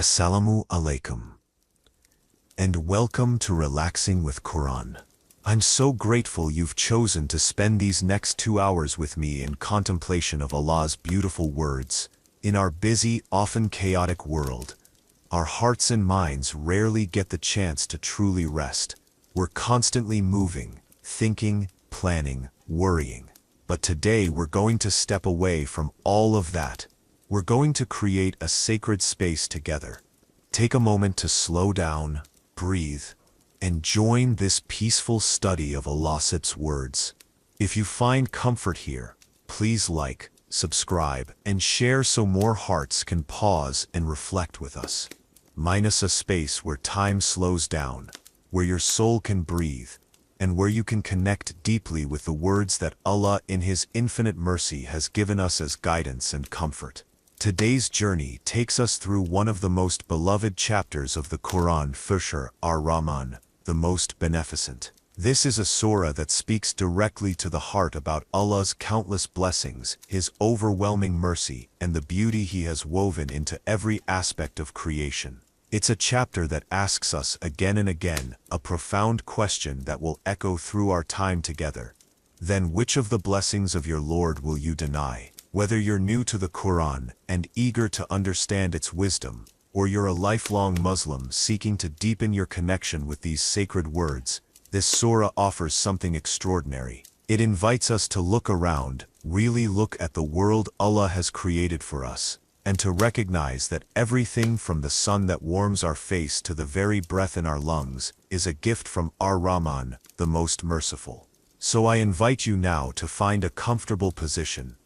Assalamu alaikum, and welcome to Relaxing with Qur'an. I'm so grateful you've chosen to spend these next 2 hours with me in contemplation of Allah's beautiful words. In our busy, often chaotic world, our hearts and minds rarely get the chance to truly rest. We're constantly moving, thinking, planning, worrying. But today we're going to step away from all of that. We're going to create a sacred space together. Take a moment to slow down, breathe, and join this peaceful study of Allah's words. If you find comfort here, please like, subscribe, and share so more hearts can pause and reflect with us. Minus a space where time slows down, where your soul can breathe, and where you can connect deeply with the words that Allah in His infinite mercy has given us as guidance and comfort. Today's journey takes us through one of the most beloved chapters of the Qur'an, Surah Ar-Rahman, the most beneficent. This is a surah that speaks directly to the heart about Allah's countless blessings, His overwhelming mercy, and the beauty He has woven into every aspect of creation. It's a chapter that asks us again and again a profound question that will echo through our time together. Then which of the blessings of your Lord will you deny? Whether you're new to the Qur'an and eager to understand its wisdom, or you're a lifelong Muslim seeking to deepen your connection with these sacred words, this surah offers something extraordinary. It invites us to look around, really look at the world Allah has created for us, and to recognize that everything from the sun that warms our face to the very breath in our lungs is a gift from Ar-Rahman, the most merciful. So I invite you now to find a comfortable position.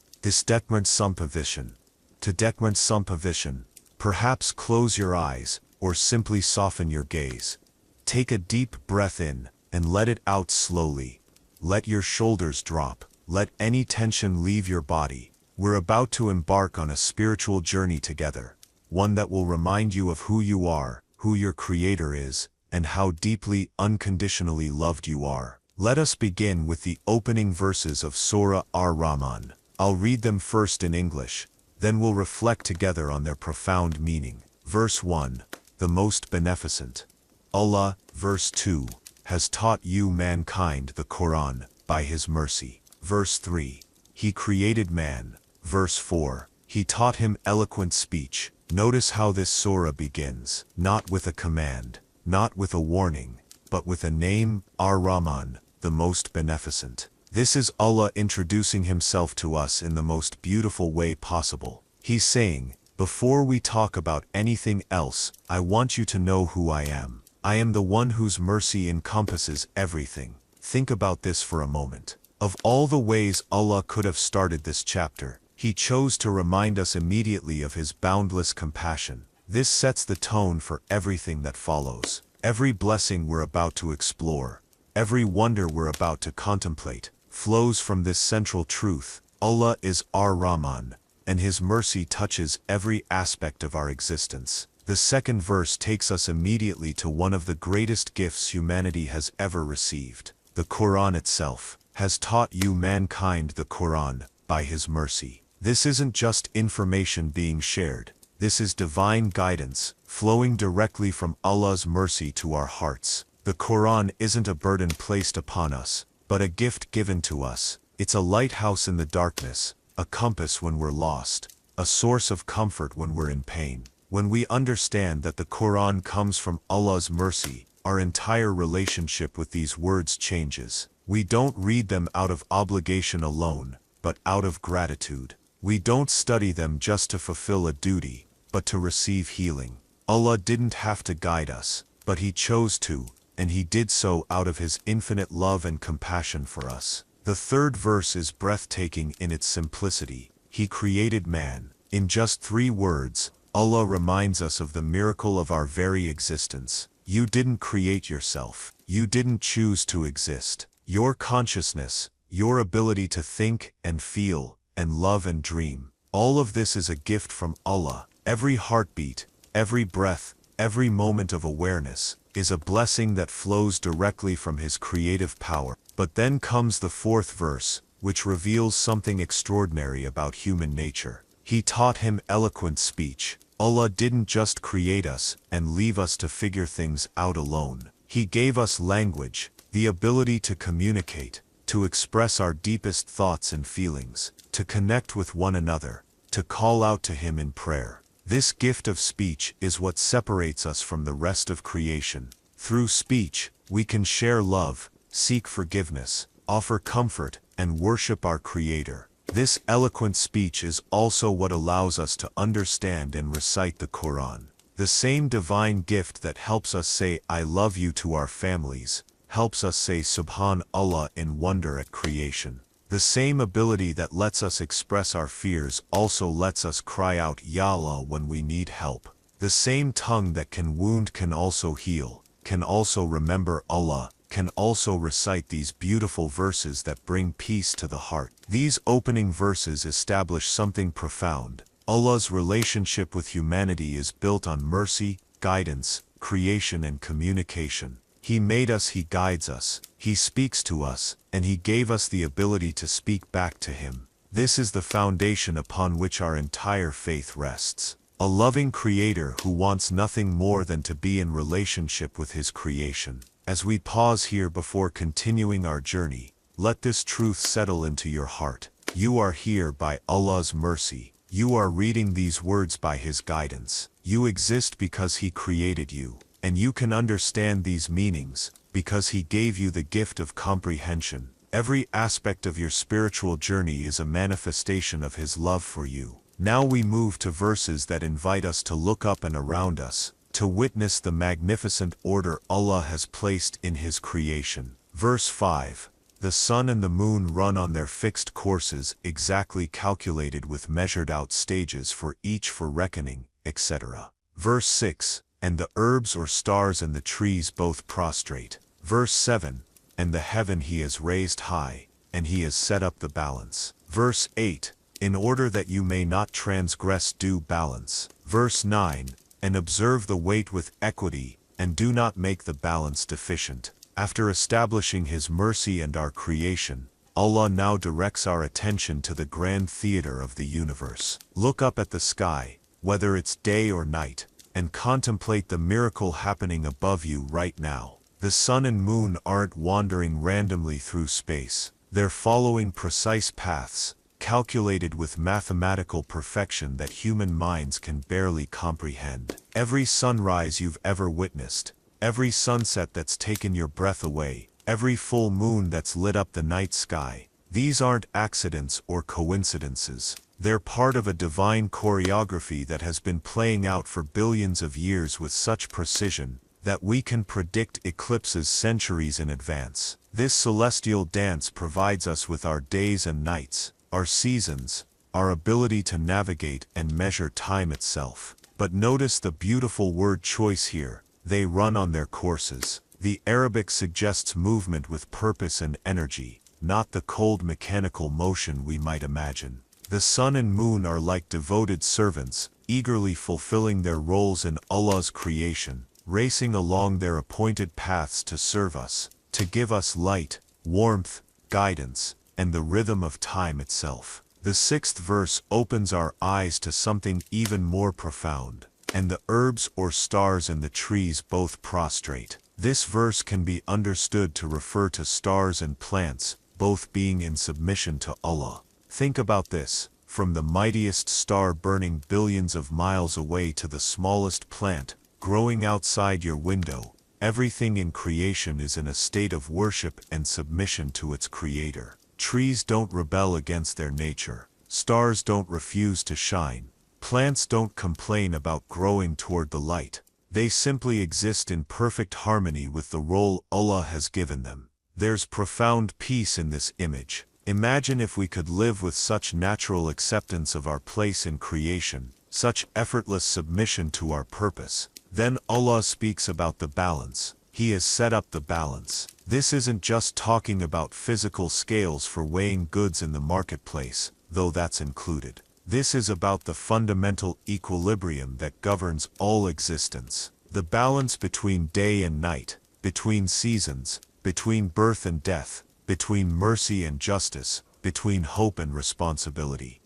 Perhaps close your eyes, or simply soften your gaze. Take a deep breath in, and let it out slowly. Let your shoulders drop, let any tension leave your body. We're about to embark on a spiritual journey together, one that will remind you of who you are, who your Creator is, and how deeply, unconditionally loved you are. Let us begin with the opening verses of Surah Ar-Rahman. I'll read them first in English, then we'll reflect together on their profound meaning. Verse 1, the most beneficent. Allah, verse 2, has taught you mankind the Qur'an by His mercy. Verse 3, He created man. Verse 4, He taught him eloquent speech. Notice how this surah begins, not with a command, not with a warning, but with a name, Ar-Rahman, the most beneficent. This is Allah introducing Himself to us in the most beautiful way possible. He's saying, before we talk about anything else, I want you to know who I am. I am the one whose mercy encompasses everything. Think about this for a moment. Of all the ways Allah could have started this chapter, He chose to remind us immediately of His boundless compassion. This sets the tone for everything that follows. Every blessing we're about to explore, every wonder we're about to contemplate, flows from this central truth. Allah is Ar-Rahman, and His mercy touches every aspect of our existence. The second verse takes us immediately to one of the greatest gifts humanity has ever received. The Qur'an itself has taught you mankind the Qur'an by His mercy. This isn't just information being shared. This is divine guidance, flowing directly from Allah's mercy to our hearts. The Qur'an isn't a burden placed upon us, but a gift given to us. It's a lighthouse in the darkness, a compass when we're lost, a source of comfort when we're in pain. When we understand that the Qur'an comes from Allah's mercy, our entire relationship with these words changes. We don't read them out of obligation alone, but out of gratitude. We don't study them just to fulfill a duty, but to receive healing. Allah didn't have to guide us, but He chose to, and He did so out of His infinite love and compassion for us. The third verse is breathtaking in its simplicity. He created man. In just 3 words, Allah reminds us of the miracle of our very existence. You didn't create yourself. You didn't choose to exist. Your consciousness, your ability to think and feel, and love and dream, all of this is a gift from Allah. Every heartbeat, every breath, every moment of awareness, is a blessing that flows directly from His creative power. But then comes the fourth verse, which reveals something extraordinary about human nature. He taught him eloquent speech. Allah didn't just create us and leave us to figure things out alone. He gave us language, the ability to communicate, to express our deepest thoughts and feelings, to connect with one another, to call out to Him in prayer. This gift of speech is what separates us from the rest of creation. Through speech, we can share love, seek forgiveness, offer comfort, and worship our Creator. This eloquent speech is also what allows us to understand and recite the Qur'an. The same divine gift that helps us say "I love you" to our families, helps us say Subhanallah in wonder at creation. The same ability that lets us express our fears also lets us cry out Ya Allah when we need help. The same tongue that can wound can also heal, can also remember Allah, can also recite these beautiful verses that bring peace to the heart. These opening verses establish something profound. Allah's relationship with humanity is built on mercy, guidance, creation and communication. He made us, He guides us, He speaks to us, and He gave us the ability to speak back to Him. This is the foundation upon which our entire faith rests. A loving Creator who wants nothing more than to be in relationship with His creation. As we pause here before continuing our journey, let this truth settle into your heart. You are here by Allah's mercy. You are reading these words by His guidance. You exist because He created you, and you can understand these meanings, because He gave you the gift of comprehension. Every aspect of your spiritual journey is a manifestation of His love for you. Now we move to verses that invite us to look up and around us, to witness the magnificent order Allah has placed in His creation. Verse 5. The sun and the moon run on their fixed courses, exactly calculated with measured out stages for each for reckoning, etc. Verse 6. And the herbs or stars and the trees both prostrate. Verse 7. And the heaven He has raised high, and He has set up the balance. Verse 8. In order that you may not transgress due balance. Verse 9. And observe the weight with equity, and do not make the balance deficient. After establishing His mercy and our creation, Allah now directs our attention to the grand theater of the universe. Look up at the sky, whether it's day or night, and contemplate the miracle happening above you right now. The sun and moon aren't wandering randomly through space. They're following precise paths, calculated with mathematical perfection that human minds can barely comprehend. Every sunrise you've ever witnessed, every sunset that's taken your breath away, every full moon that's lit up the night sky, these aren't accidents or coincidences. They're part of a divine choreography that has been playing out for billions of years with such precision that we can predict eclipses centuries in advance. This celestial dance provides us with our days and nights, our seasons, our ability to navigate and measure time itself. But notice the beautiful word choice here. They run on their courses. The Arabic suggests movement with purpose and energy, not the cold mechanical motion we might imagine. The sun and moon are like devoted servants, eagerly fulfilling their roles in Allah's creation, racing along their appointed paths to serve us, to give us light, warmth, guidance, and the rhythm of time itself. The 6th verse opens our eyes to something even more profound. And the herbs or stars and the trees both prostrate. This verse can be understood to refer to stars and plants, both being in submission to Allah. Think about this, from the mightiest star burning billions of miles away to the smallest plant, growing outside your window, everything in creation is in a state of worship and submission to its Creator. Trees don't rebel against their nature. Stars don't refuse to shine. Plants don't complain about growing toward the light. They simply exist in perfect harmony with the role Allah has given them. There's profound peace in this image. Imagine if we could live with such natural acceptance of our place in creation, such effortless submission to our purpose. Then Allah speaks about the balance. He has set up the balance. This isn't just talking about physical scales for weighing goods in the marketplace, though that's included. This is about the fundamental equilibrium that governs all existence. The balance between day and night, between seasons, between birth and death, between mercy and justice, between hope and responsibility.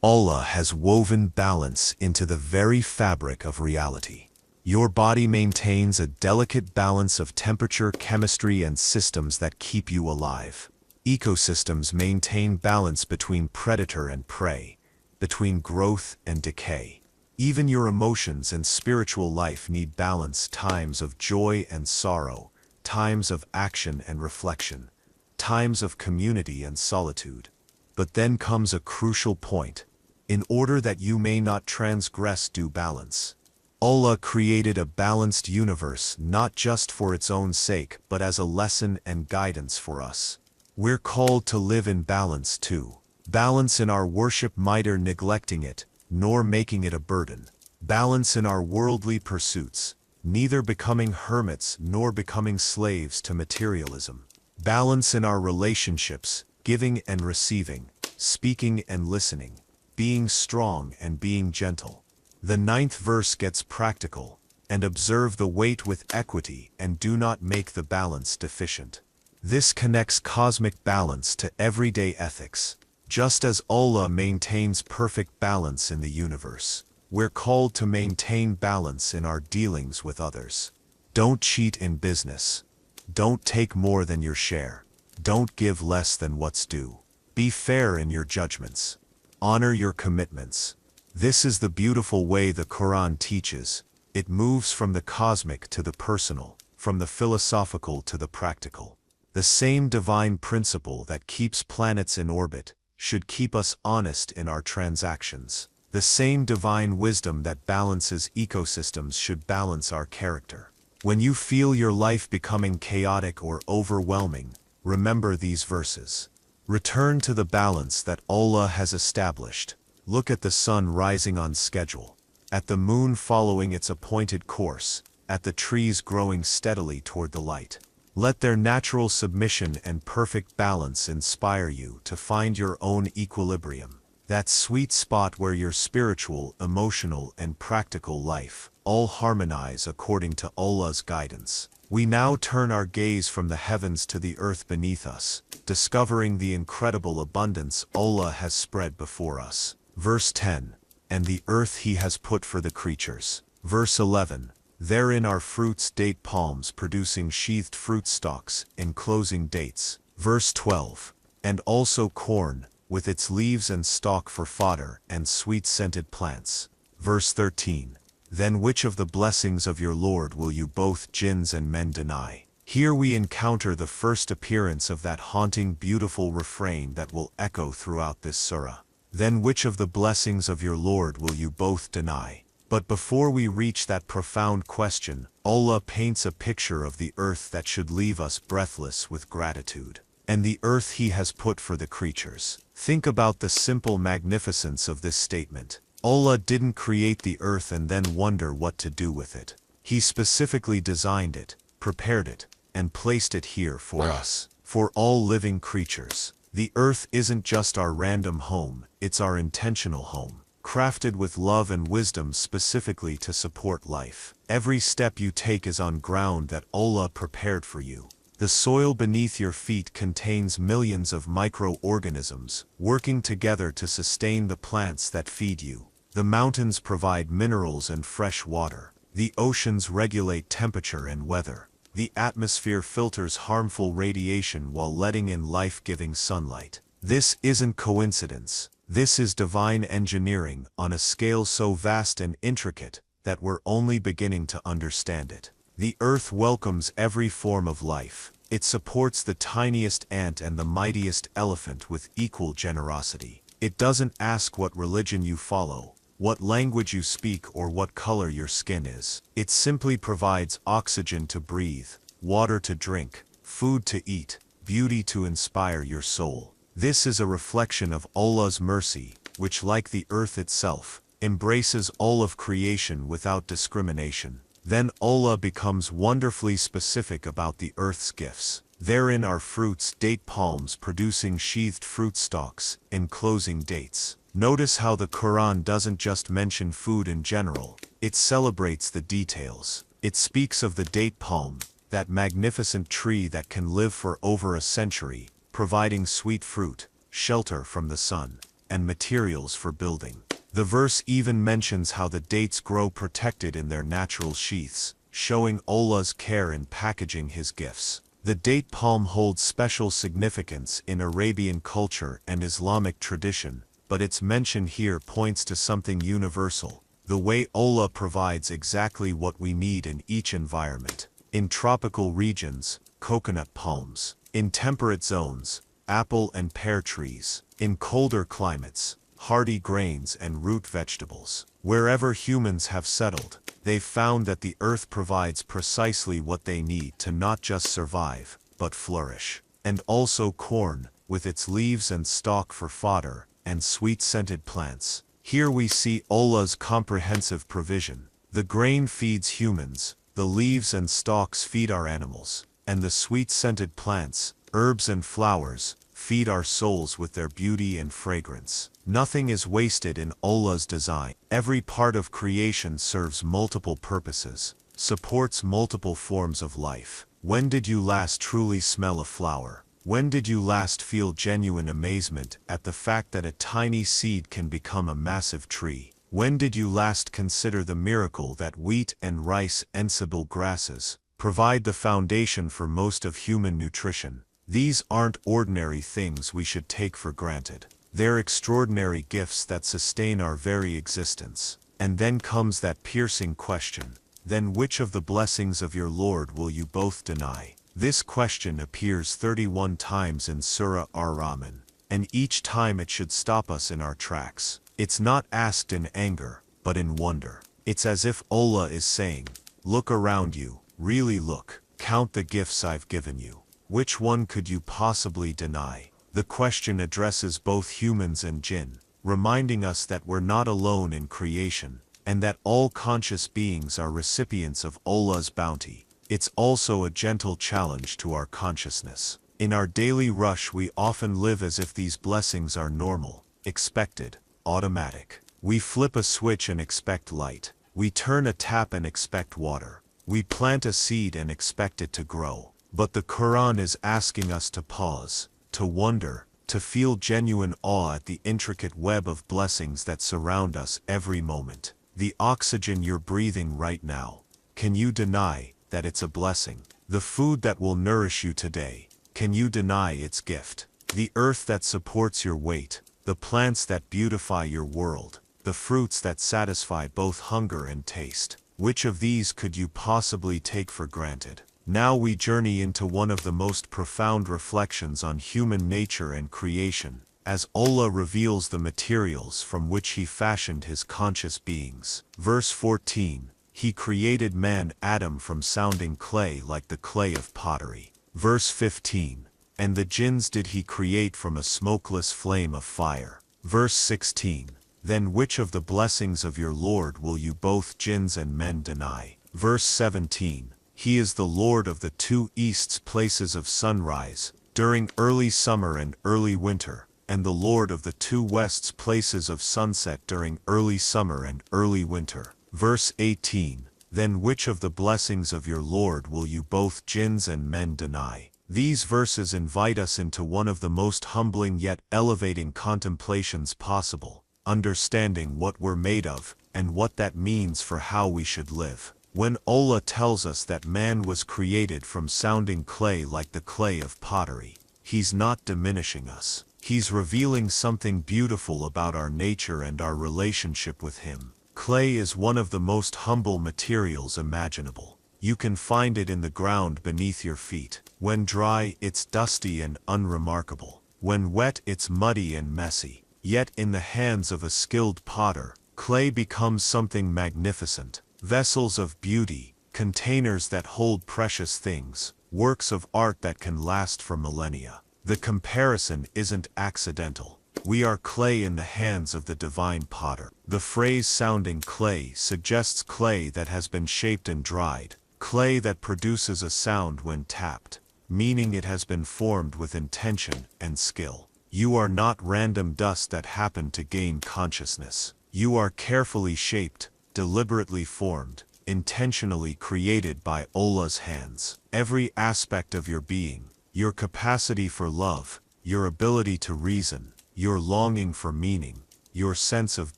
Allah has woven balance into the very fabric of reality. Your body maintains a delicate balance of temperature, chemistry, and systems that keep you alive. Ecosystems maintain balance between predator and prey, between growth and decay. Even your emotions and spiritual life need balance, times of joy and sorrow, times of action and reflection, times of community and solitude. But then comes a crucial point. In order that you may not transgress due balance, Allah created a balanced universe not just for its own sake but as a lesson and guidance for us. We're called to live in balance too. Balance in our worship, neither neglecting it, nor making it a burden. Balance in our worldly pursuits, neither becoming hermits nor becoming slaves to materialism. Balance in our relationships, giving and receiving, speaking and listening, being strong and being gentle. The 9th verse gets practical, and observe the weight with equity and do not make the balance deficient. This connects cosmic balance to everyday ethics. Just as Allah maintains perfect balance in the universe, we're called to maintain balance in our dealings with others. Don't cheat in business. Don't take more than your share. Don't give less than what's due. Be fair in your judgments. Honor your commitments. This is the beautiful way the Qur'an teaches. It moves from the cosmic to the personal, from the philosophical to the practical. The same divine principle that keeps planets in orbit should keep us honest in our transactions. The same divine wisdom that balances ecosystems should balance our character. When you feel your life becoming chaotic or overwhelming, remember these verses. Return to the balance that Allah has established. Look at the sun rising on schedule, at the moon following its appointed course, at the trees growing steadily toward the light. Let their natural submission and perfect balance inspire you to find your own equilibrium, that sweet spot where your spiritual, emotional, and practical life all harmonize according to Allah's guidance. We now turn our gaze from the heavens to the earth beneath us, discovering the incredible abundance Allah has spread before us. Verse 10, and the earth He has put for the creatures. Verse 11, therein are fruits, date palms producing sheathed fruit stalks, enclosing dates. Verse 12, and also corn, with its leaves and stalk for fodder, and sweet-scented plants. Verse 13, then which of the blessings of your Lord will you both jinns and men deny? Here we encounter the first appearance of that haunting, beautiful refrain that will echo throughout this surah. Then which of the blessings of your Lord will you both deny? But before we reach that profound question, Allah paints a picture of the earth that should leave us breathless with gratitude. And the earth He has put for the creatures. Think about the simple magnificence of this statement. Allah didn't create the earth and then wonder what to do with it. He specifically designed it, prepared it, and placed it here for us, for all living creatures. The earth isn't just our random home, it's our intentional home, crafted with love and wisdom specifically to support life. Every step you take is on ground that Allah prepared for you. The soil beneath your feet contains millions of microorganisms, working together to sustain the plants that feed you. The mountains provide minerals and fresh water. The oceans regulate temperature and weather. The atmosphere filters harmful radiation while letting in life-giving sunlight. This isn't coincidence. This is divine engineering on a scale so vast and intricate that we're only beginning to understand it. The earth welcomes every form of life. It supports the tiniest ant and the mightiest elephant with equal generosity. It doesn't ask what religion you follow, what language you speak, or what color your skin is. It simply provides oxygen to breathe, water to drink, food to eat, beauty to inspire your soul. This is a reflection of Allah's mercy, which, like the earth itself, embraces all of creation without discrimination. Then Allah becomes wonderfully specific about the earth's gifts. Therein are fruits, date palms producing sheathed fruit stalks, enclosing dates. Notice how the Quran doesn't just mention food in general, it celebrates the details. It speaks of the date palm, that magnificent tree that can live for over a century, providing sweet fruit, shelter from the sun, and materials for building. The verse even mentions how the dates grow protected in their natural sheaths, showing Allah's care in packaging His gifts. The date palm holds special significance in Arabian culture and Islamic tradition, but its mention here points to something universal: the way Allah provides exactly what we need in each environment. In tropical regions, coconut palms. In temperate zones, apple and pear trees. In colder climates, hardy grains and root vegetables. Wherever humans have settled, they've found that the earth provides precisely what they need to not just survive, but flourish. And also corn, with its leaves and stalk for fodder, and sweet-scented plants. Here we see Allah's comprehensive provision. The grain feeds humans, the leaves and stalks feed our animals, and the sweet-scented plants, herbs and flowers, feed our souls with their beauty and fragrance. Nothing is wasted in Allah's design. Every part of creation serves multiple purposes, supports multiple forms of life. When did you last truly smell a flower? When did you last feel genuine amazement at the fact that a tiny seed can become a massive tree? When did you last consider the miracle that wheat and rice and sable grasses provide the foundation for most of human nutrition? These aren't ordinary things we should take for granted. They're extraordinary gifts that sustain our very existence. And then comes that piercing question: then which of the blessings of your Lord will you both deny? This question appears 31 times in Surah Ar-Rahman, and each time it should stop us in our tracks. It's not asked in anger, but in wonder. It's as if Allah is saying, look around you, really look, count the gifts I've given you. Which one could you possibly deny? The question addresses both humans and jinn, reminding us that we're not alone in creation, and that all conscious beings are recipients of Allah's bounty. It's also a gentle challenge to our consciousness. In our daily rush we often live as if these blessings are normal, expected, automatic. We flip a switch and expect light. We turn a tap and expect water. We plant a seed and expect it to grow. But the Qur'an is asking us to pause, to wonder, to feel genuine awe at the intricate web of blessings that surround us every moment. The oxygen you're breathing right now, can you deny that it's a blessing? The food that will nourish you today, can you deny its gift? The earth that supports your weight, the plants that beautify your world, the fruits that satisfy both hunger and taste. Which of these could you possibly take for granted? Now we journey into one of the most profound reflections on human nature and creation, as Allah reveals the materials from which He fashioned His conscious beings. Verse 14, He created man Adam from sounding clay like the clay of pottery. Verse 15, and the jinns did He create from a smokeless flame of fire. Verse 16, then which of the blessings of your Lord will you both jinns and men deny? Verse 17, He is the Lord of the two easts places of sunrise, during early summer and early winter, and the Lord of the two wests places of sunset during early summer and early winter. Verse 18, then which of the blessings of your Lord will you both jinns and men deny? These verses invite us into one of the most humbling yet elevating contemplations possible, understanding what we're made of, and what that means for how we should live. When Allah tells us that man was created from sounding clay like the clay of pottery, He's not diminishing us. He's revealing something beautiful about our nature and our relationship with Him. Clay is one of the most humble materials imaginable. You can find it in the ground beneath your feet. When dry, it's dusty and unremarkable. When wet, it's muddy and messy. Yet in the hands of a skilled potter, clay becomes something magnificent. Vessels of beauty, containers that hold precious things, works of art that can last for millennia. The comparison isn't accidental. We are clay in the hands of the divine potter. The phrase sounding clay suggests clay that has been shaped and dried, clay that produces a sound when tapped, meaning it has been formed with intention and skill. You are not random dust that happened to gain consciousness. You are carefully shaped, deliberately formed, intentionally created by Allah's hands. Every aspect of your being, your capacity for love, your ability to reason, your longing for meaning, your sense of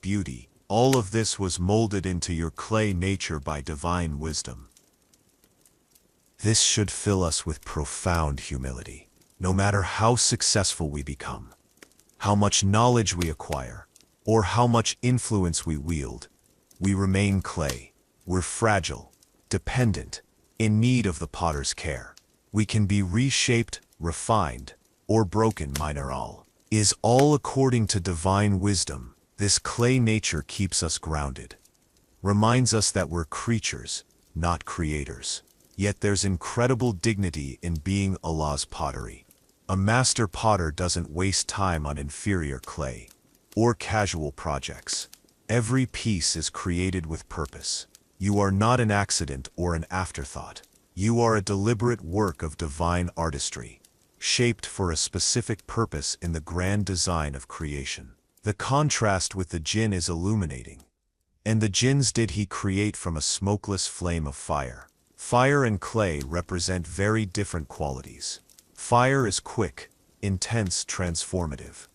beauty, all of this was molded into your clay nature by divine wisdom. This should fill us with profound humility. No matter how successful we become, how much knowledge we acquire, or how much influence we wield, we remain clay. We're fragile, dependent, in need of the potter's care. We can be reshaped, refined, or broken. Mineral is all according to divine wisdom. This clay nature keeps us grounded, reminds us that we're creatures, not creators. Yet there's incredible dignity in being Allah's pottery. A master potter doesn't waste time on inferior clay or casual projects. Every piece is created with purpose. You are not an accident or an afterthought. You are a deliberate work of divine artistry, shaped for a specific purpose in the grand design of creation. The contrast with the jinn is illuminating. And the jinns did he create from a smokeless flame of fire. Fire and clay represent very different qualities. Fire is quick, intense, transformative.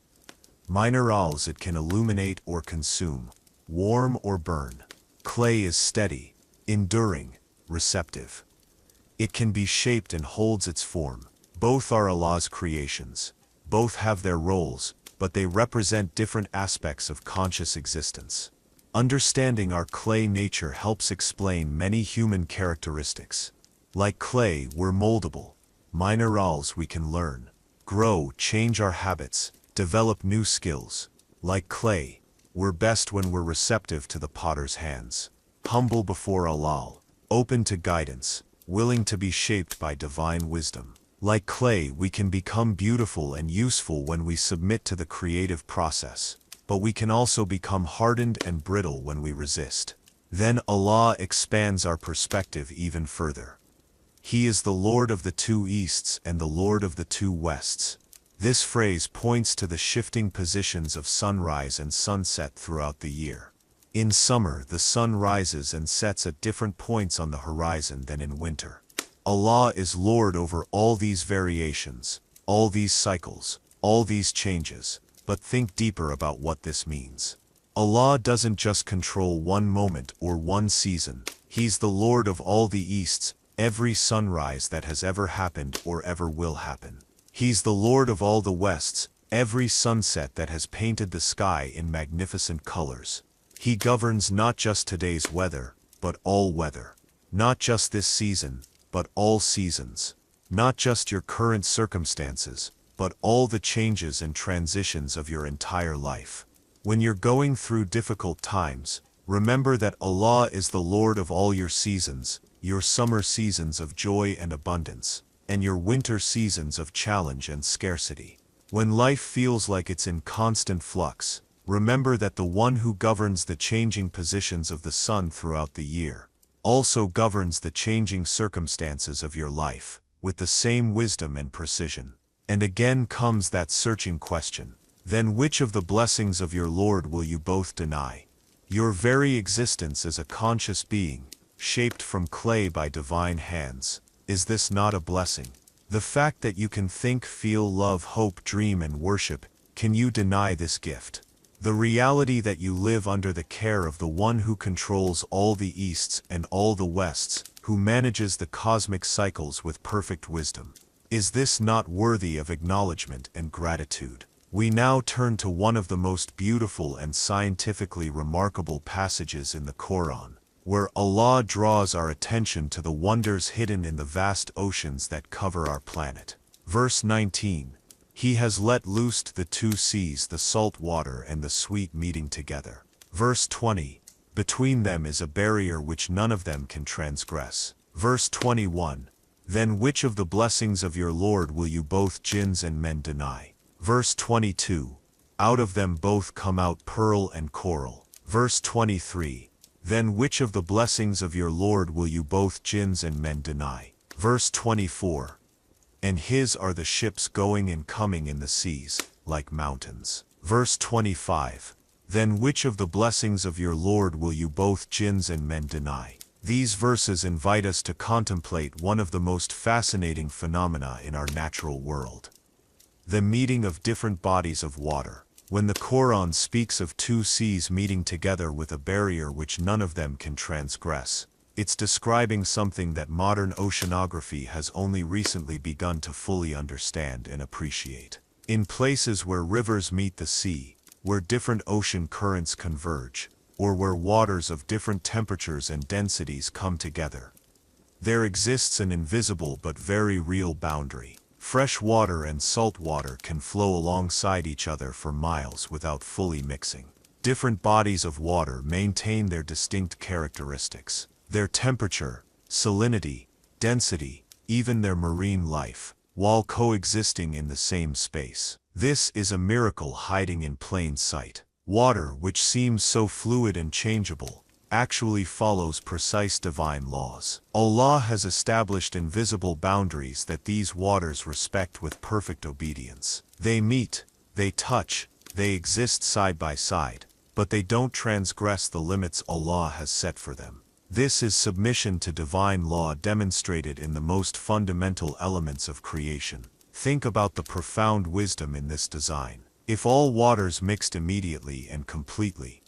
Minerals it can illuminate or consume, warm or burn. Clay is steady, enduring, receptive. It can be shaped and holds its form. Both are Allah's creations. Both have their roles, but they represent different aspects of conscious existence. Understanding our clay nature helps explain many human characteristics. Like clay, we're moldable. Minerals we can learn, grow, change our habits, develop new skills. Like clay, we're best when we're receptive to the potter's hands, humble before Allah, open to guidance, willing to be shaped by divine wisdom. Like clay, we can become beautiful and useful when we submit to the creative process, but we can also become hardened and brittle when we resist. Then Allah expands our perspective even further. He is the Lord of the two easts and the Lord of the two wests. This phrase points to the shifting positions of sunrise and sunset throughout the year. In summer, the sun rises and sets at different points on the horizon than in winter. Allah is Lord over all these variations, all these cycles, all these changes. But think deeper about what this means. Allah doesn't just control one moment or one season. He's the Lord of all the easts, every sunrise that has ever happened or ever will happen. He's the Lord of all the wests, every sunset that has painted the sky in magnificent colors. He governs not just today's weather, but all weather. Not just this season, but all seasons. Not just your current circumstances, but all the changes and transitions of your entire life. When you're going through difficult times, remember that Allah is the Lord of all your seasons, your summer seasons of joy and abundance, and your winter seasons of challenge and scarcity. When life feels like it's in constant flux, remember that the one who governs the changing positions of the sun throughout the year also governs the changing circumstances of your life with the same wisdom and precision. And again comes that searching question. Then which of the blessings of your Lord will you both deny? Your very existence as a conscious being, shaped from clay by divine hands, is this not a blessing? The fact that you can think, feel, love, hope, dream, and worship, can you deny this gift? The reality that you live under the care of the one who controls all the easts and all the wests, who manages the cosmic cycles with perfect wisdom. Is this not worthy of acknowledgement and gratitude? We now turn to one of the most beautiful and scientifically remarkable passages in the Qur'an, where Allah draws our attention to the wonders hidden in the vast oceans that cover our planet. Verse 19. He has let loose the two seas, the salt water and the sweet meeting together. Verse 20. Between them is a barrier which none of them can transgress. Verse 21. Then which of the blessings of your Lord will you both jinns and men deny? Verse 22. Out of them both come out pearl and coral. Verse 23. Then which of the blessings of your Lord will you both jinns and men deny? Verse 24. And his are the ships going and coming in the seas, like mountains. Verse 25. Then which of the blessings of your Lord will you both jinns and men deny? These verses invite us to contemplate one of the most fascinating phenomena in our natural world. The meeting of different bodies of water. When the Qur'an speaks of two seas meeting together with a barrier which none of them can transgress, it's describing something that modern oceanography has only recently begun to fully understand and appreciate. In places where rivers meet the sea, where different ocean currents converge, or where waters of different temperatures and densities come together, there exists an invisible but very real boundary. Fresh water and salt water can flow alongside each other for miles without fully mixing. Different bodies of water maintain their distinct characteristics, their temperature, salinity, density, even their marine life, while coexisting in the same space. This is a miracle hiding in plain sight. Water, which seems so fluid and changeable, actually follows precise divine laws. Allah has established invisible boundaries that these waters respect with perfect obedience. They meet, they touch, they exist side by side, but they don't transgress the limits Allah has set for them. This is submission to divine law demonstrated in the most fundamental elements of creation. Think about the profound wisdom in this design. If all waters mixed immediately and completely,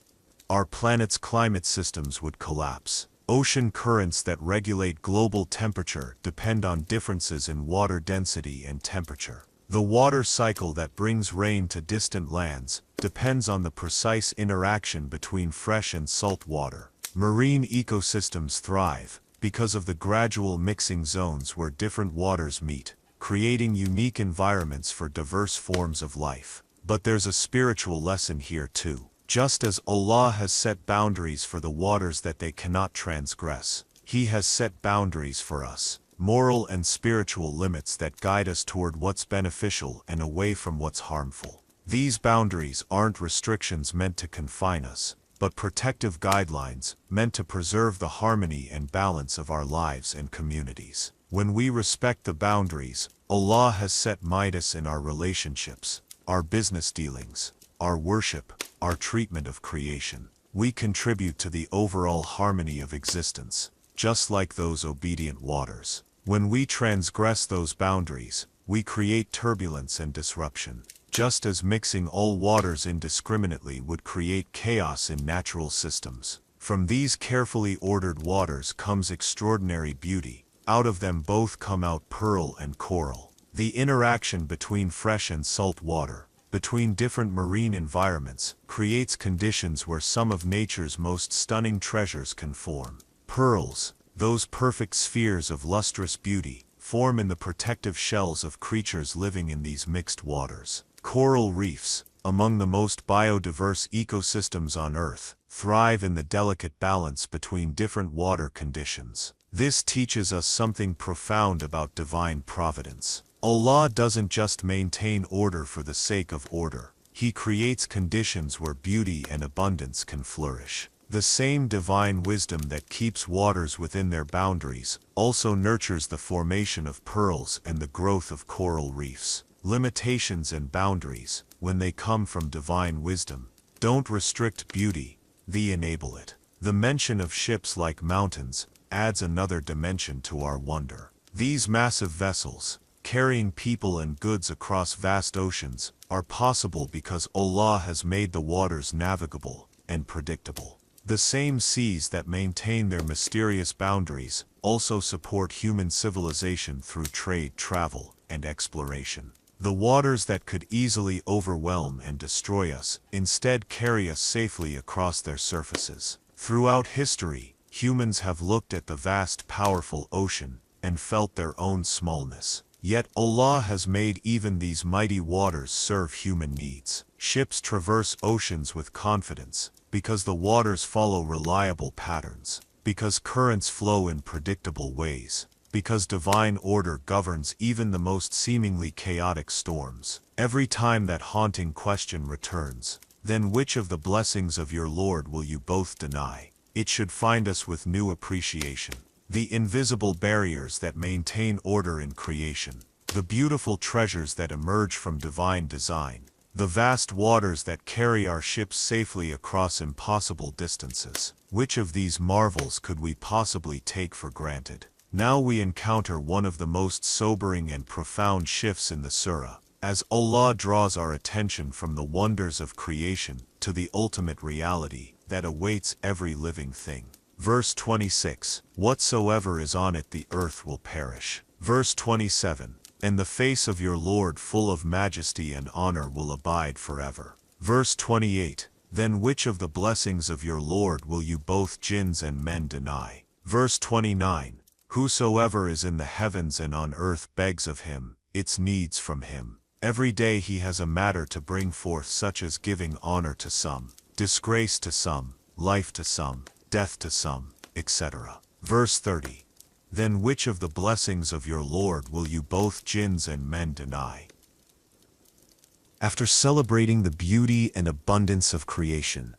our planet's climate systems would collapse. Ocean currents that regulate global temperature depend on differences in water density and temperature. The water cycle that brings rain to distant lands depends on the precise interaction between fresh and salt water. Marine ecosystems thrive because of the gradual mixing zones where different waters meet, creating unique environments for diverse forms of life. But there's a spiritual lesson here too. Just as Allah has set boundaries for the waters that they cannot transgress, He has set boundaries for us, moral and spiritual limits that guide us toward what's beneficial and away from what's harmful. These boundaries aren't restrictions meant to confine us, but protective guidelines meant to preserve the harmony and balance of our lives and communities. When we respect the boundaries Allah has set Midas in our relationships, our business dealings, our worship, our treatment of creation, we contribute to the overall harmony of existence, just like those obedient waters. When we transgress those boundaries, we create turbulence and disruption, just as mixing all waters indiscriminately would create chaos in natural systems. From these carefully ordered waters comes extraordinary beauty. Out of them both come out pearl and coral. The interaction between fresh and salt water, between different marine environments, creates conditions where some of nature's most stunning treasures can form. Pearls, those perfect spheres of lustrous beauty, form in the protective shells of creatures living in these mixed waters. Coral reefs, among the most biodiverse ecosystems on Earth, thrive in the delicate balance between different water conditions. This teaches us something profound about divine providence. Allah doesn't just maintain order for the sake of order. He creates conditions where beauty and abundance can flourish. The same divine wisdom that keeps waters within their boundaries also nurtures the formation of pearls and the growth of coral reefs. Limitations and boundaries, when they come from divine wisdom, don't restrict beauty, they enable it. The mention of ships like mountains adds another dimension to our wonder. These massive vessels, carrying people and goods across vast oceans, are possible because Allah has made the waters navigable and predictable. The same seas that maintain their mysterious boundaries also support human civilization through trade, travel, and exploration. The waters that could easily overwhelm and destroy us instead carry us safely across their surfaces. Throughout history, humans have looked at the vast, powerful ocean and felt their own smallness. Yet Allah has made even these mighty waters serve human needs. Ships traverse oceans with confidence, because the waters follow reliable patterns, because currents flow in predictable ways, because divine order governs even the most seemingly chaotic storms. Every time that haunting question returns, then which of the blessings of your Lord will you both deny? It should find us with new appreciation. The invisible barriers that maintain order in creation, the beautiful treasures that emerge from divine design, the vast waters that carry our ships safely across impossible distances. Which of these marvels could we possibly take for granted? Now we encounter one of the most sobering and profound shifts in the Surah. as Allah draws our attention from the wonders of creation to the ultimate reality that awaits every living thing. Verse 26, whatsoever is on it the earth will perish. Verse 27, and the face of your Lord full of majesty and honor will abide forever. Verse 28, then which of the blessings of your Lord will you both jinns and men deny? Verse 29, whosoever is in the heavens and on earth begs of him, its needs from him. Every day he has a matter to bring forth, such as giving honor to some, disgrace to some, life to some, death to some, etc. Verse 30, then which of the blessings of your Lord will you both jinns and men deny? After celebrating the beauty and abundance of creation,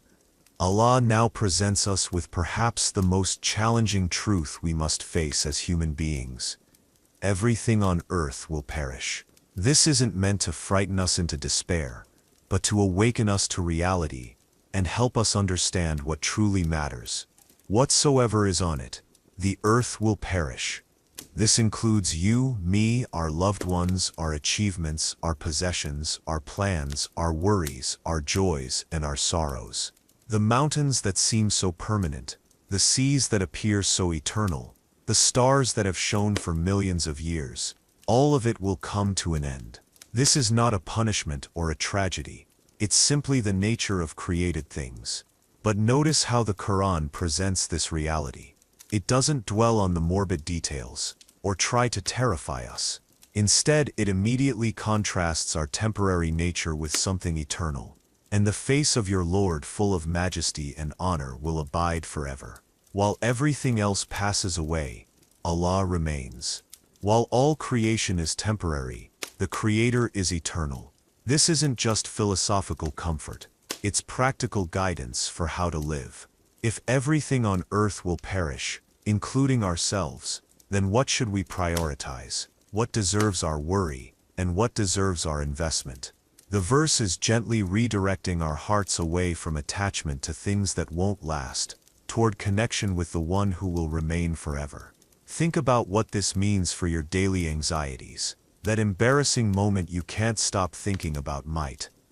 Allah now presents us with perhaps the most challenging truth we must face as human beings. Everything on earth will perish. This isn't meant to frighten us into despair, but to awaken us to reality and help us understand what truly matters. Whatsoever is on it, the earth will perish. This includes you, me, our loved ones, our achievements, our possessions, our plans, our worries, our joys, and our sorrows. The mountains that seem so permanent, the seas that appear so eternal, the stars that have shone for millions of years, all of it will come to an end. This is not a punishment or a tragedy. It's simply the nature of created things. But notice how the Qur'an presents this reality. It doesn't dwell on the morbid details, or try to terrify us. Instead, it immediately contrasts our temporary nature with something eternal. And the face of your Lord full of majesty and honor will abide forever. While everything else passes away, Allah remains. While all creation is temporary, the Creator is eternal. This isn't just philosophical comfort. It's practical guidance for how to live. If everything on earth will perish, including ourselves, then what should we prioritize? What deserves our worry, and what deserves our investment? The verse is gently redirecting our hearts away from attachment to things that won't last, toward connection with the one who will remain forever. Think about what this means for your daily anxieties. That embarrassing moment you can't stop thinking about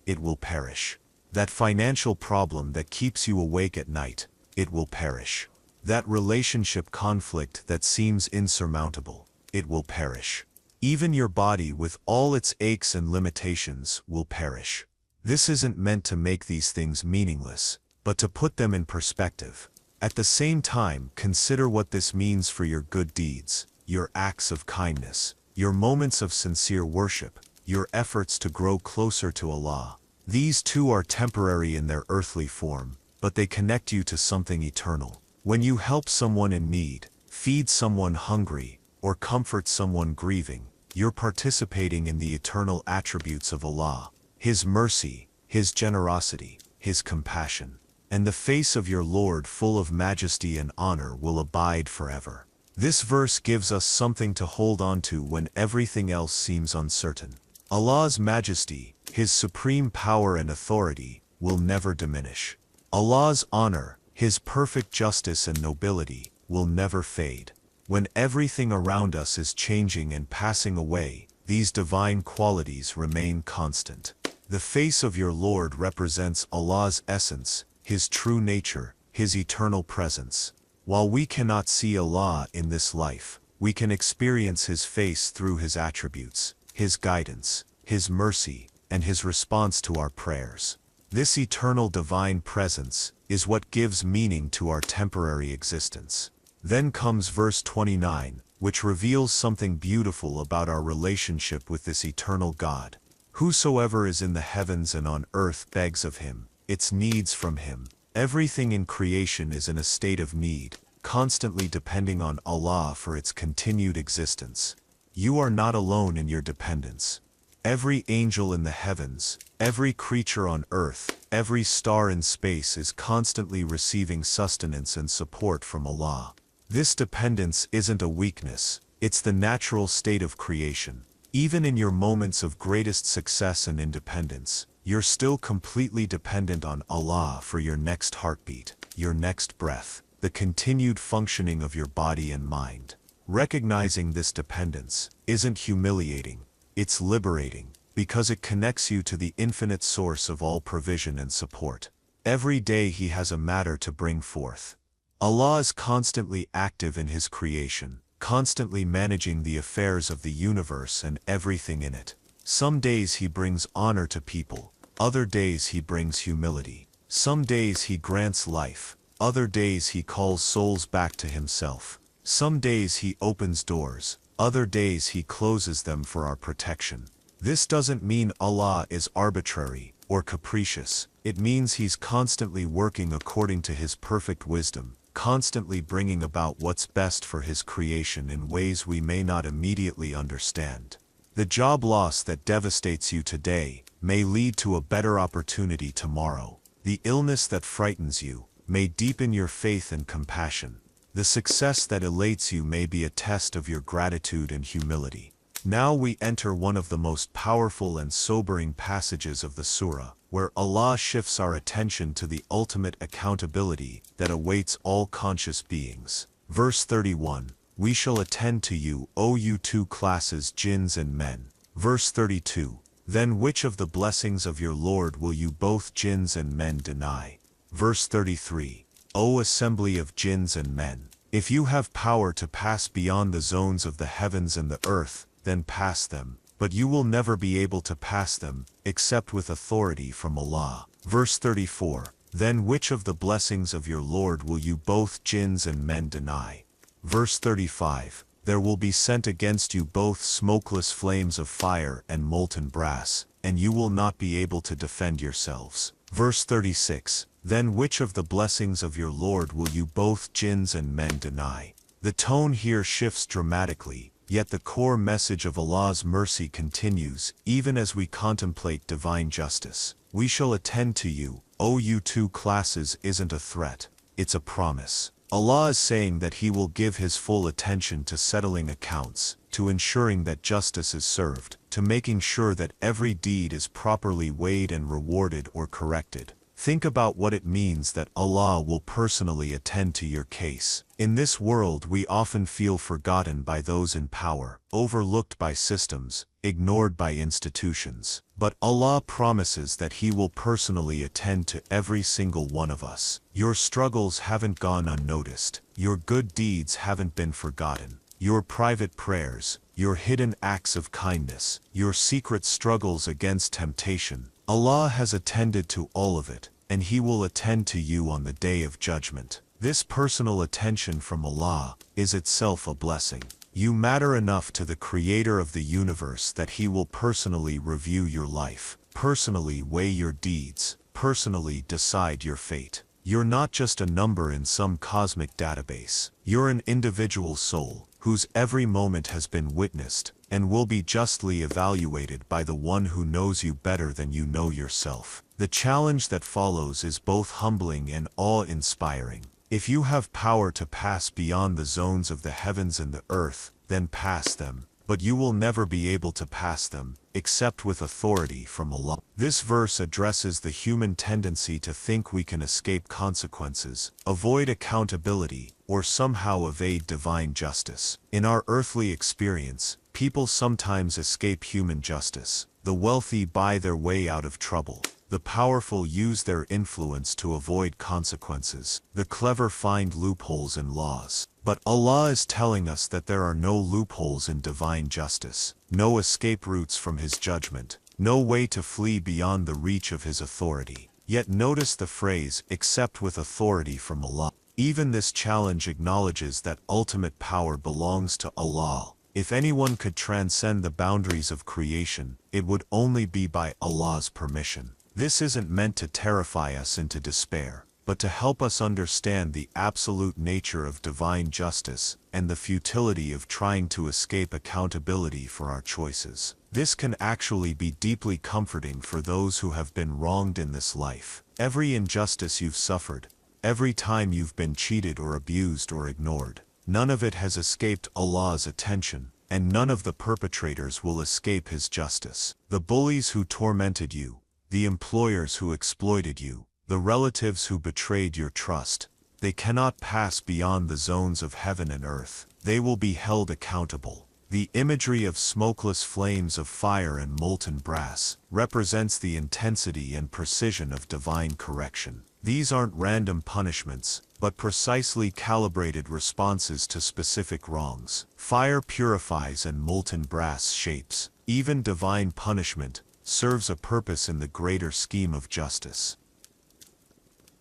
it will perish. That financial problem that keeps you awake at night, it will perish. That relationship conflict that seems insurmountable, it will perish. Even your body with all its aches and limitations will perish. This isn't meant to make these things meaningless, but to put them in perspective. At the same time, consider what this means for your good deeds, your acts of kindness, your moments of sincere worship, your efforts to grow closer to Allah. These too are temporary in their earthly form, but they connect you to something eternal. When you help someone in need, feed someone hungry, or comfort someone grieving, you're participating in the eternal attributes of Allah, His mercy, His generosity, His compassion. And the face of your Lord full of majesty and honor will abide forever. This verse gives us something to hold on to when everything else seems uncertain. Allah's majesty, His supreme power and authority, will never diminish. Allah's honor, His perfect justice and nobility, will never fade. When everything around us is changing and passing away, these divine qualities remain constant. The face of your Lord represents Allah's essence, His true nature, His eternal presence. While we cannot see Allah in this life, we can experience His face through His attributes, His guidance, His mercy, and His response to our prayers. This eternal divine presence is what gives meaning to our temporary existence. Then comes verse 29, which reveals something beautiful about our relationship with this eternal God. Whosoever is in the heavens and on earth begs of Him, its needs from Him. Everything in creation is in a state of need, constantly depending on Allah for its continued existence. You are not alone in your dependence. Every angel in the heavens, every creature on earth, every star in space is constantly receiving sustenance and support from Allah. This dependence isn't a weakness, it's the natural state of creation. Even in your moments of greatest success and independence, you're still completely dependent on Allah for your next heartbeat, your next breath, the continued functioning of your body and mind. Recognizing this dependence isn't humiliating, it's liberating, because it connects you to the infinite source of all provision and support. Every day He has a matter to bring forth. Allah is constantly active in His creation, constantly managing the affairs of the universe and everything in it. Some days He brings honor to people, other days He brings humility. Some days He grants life, other days He calls souls back to Himself. Some days He opens doors, other days He closes them for our protection. This doesn't mean Allah is arbitrary or capricious. It means He's constantly working according to His perfect wisdom, constantly bringing about what's best for His creation in ways we may not immediately understand. The job loss that devastates you today may lead to a better opportunity tomorrow. The illness that frightens you may deepen your faith and compassion. The success that elates you may be a test of your gratitude and humility. Now we enter one of the most powerful and sobering passages of the surah, where Allah shifts our attention to the ultimate accountability that awaits all conscious beings. Verse 31, "We shall attend to you, O you two classes, jinns and men." Verse 32, "Then which of the blessings of your Lord will you both jinns and men deny?" Verse 33, "O assembly of jinns and men, if you have power to pass beyond the zones of the heavens and the earth, then pass them, but you will never be able to pass them, except with authority from Allah." Verse 34, "Then which of the blessings of your Lord will you both jinns and men deny?" Verse 35, "There will be sent against you both smokeless flames of fire and molten brass, and you will not be able to defend yourselves." Verse 36, "Then which of the blessings of your Lord will you both jinns and men deny?" The tone here shifts dramatically, yet the core message of Allah's mercy continues, even as we contemplate divine justice. "We shall attend to you, O you two classes" isn't a threat, it's a promise. Allah is saying that He will give His full attention to settling accounts, to ensuring that justice is served, to making sure that every deed is properly weighed and rewarded or corrected. Think about what it means that Allah will personally attend to your case. In this world we often feel forgotten by those in power, overlooked by systems, ignored by institutions. But Allah promises that He will personally attend to every single one of us. Your struggles haven't gone unnoticed. Your good deeds haven't been forgotten. Your private prayers, your hidden acts of kindness, your secret struggles against temptation. Allah has attended to all of it, and He will attend to you on the day of judgment. This personal attention from Allah is itself a blessing. You matter enough to the Creator of the universe that He will personally review your life, personally weigh your deeds, personally decide your fate. You're not just a number in some cosmic database. You're an individual soul, whose every moment has been witnessed, and will be justly evaluated by the one who knows you better than you know yourself. The challenge that follows is both humbling and awe-inspiring. If you have power to pass beyond the zones of the heavens and the earth, then pass them, but you will never be able to pass them, except with authority from Allah. This verse addresses the human tendency to think we can escape consequences, avoid accountability, or somehow evade divine justice. In our earthly experience, people sometimes escape human justice. The wealthy buy their way out of trouble. The powerful use their influence to avoid consequences. The clever find loopholes in laws. But Allah is telling us that there are no loopholes in divine justice, no escape routes from His judgment, no way to flee beyond the reach of His authority. Yet notice the phrase, "except with authority from Allah." Even this challenge acknowledges that ultimate power belongs to Allah. If anyone could transcend the boundaries of creation, it would only be by Allah's permission. This isn't meant to terrify us into despair, but to help us understand the absolute nature of divine justice and the futility of trying to escape accountability for our choices. This can actually be deeply comforting for those who have been wronged in this life. Every injustice you've suffered, every time you've been cheated or abused or ignored, none of it has escaped Allah's attention, and none of the perpetrators will escape His justice. The bullies who tormented you, the employers who exploited you, the relatives who betrayed your trust, they cannot pass beyond the zones of heaven and earth. They will be held accountable. The imagery of smokeless flames of fire and molten brass represents the intensity and precision of divine correction. These aren't random punishments, but precisely calibrated responses to specific wrongs. Fire purifies and molten brass shapes. Even divine punishment serves a purpose in the greater scheme of justice.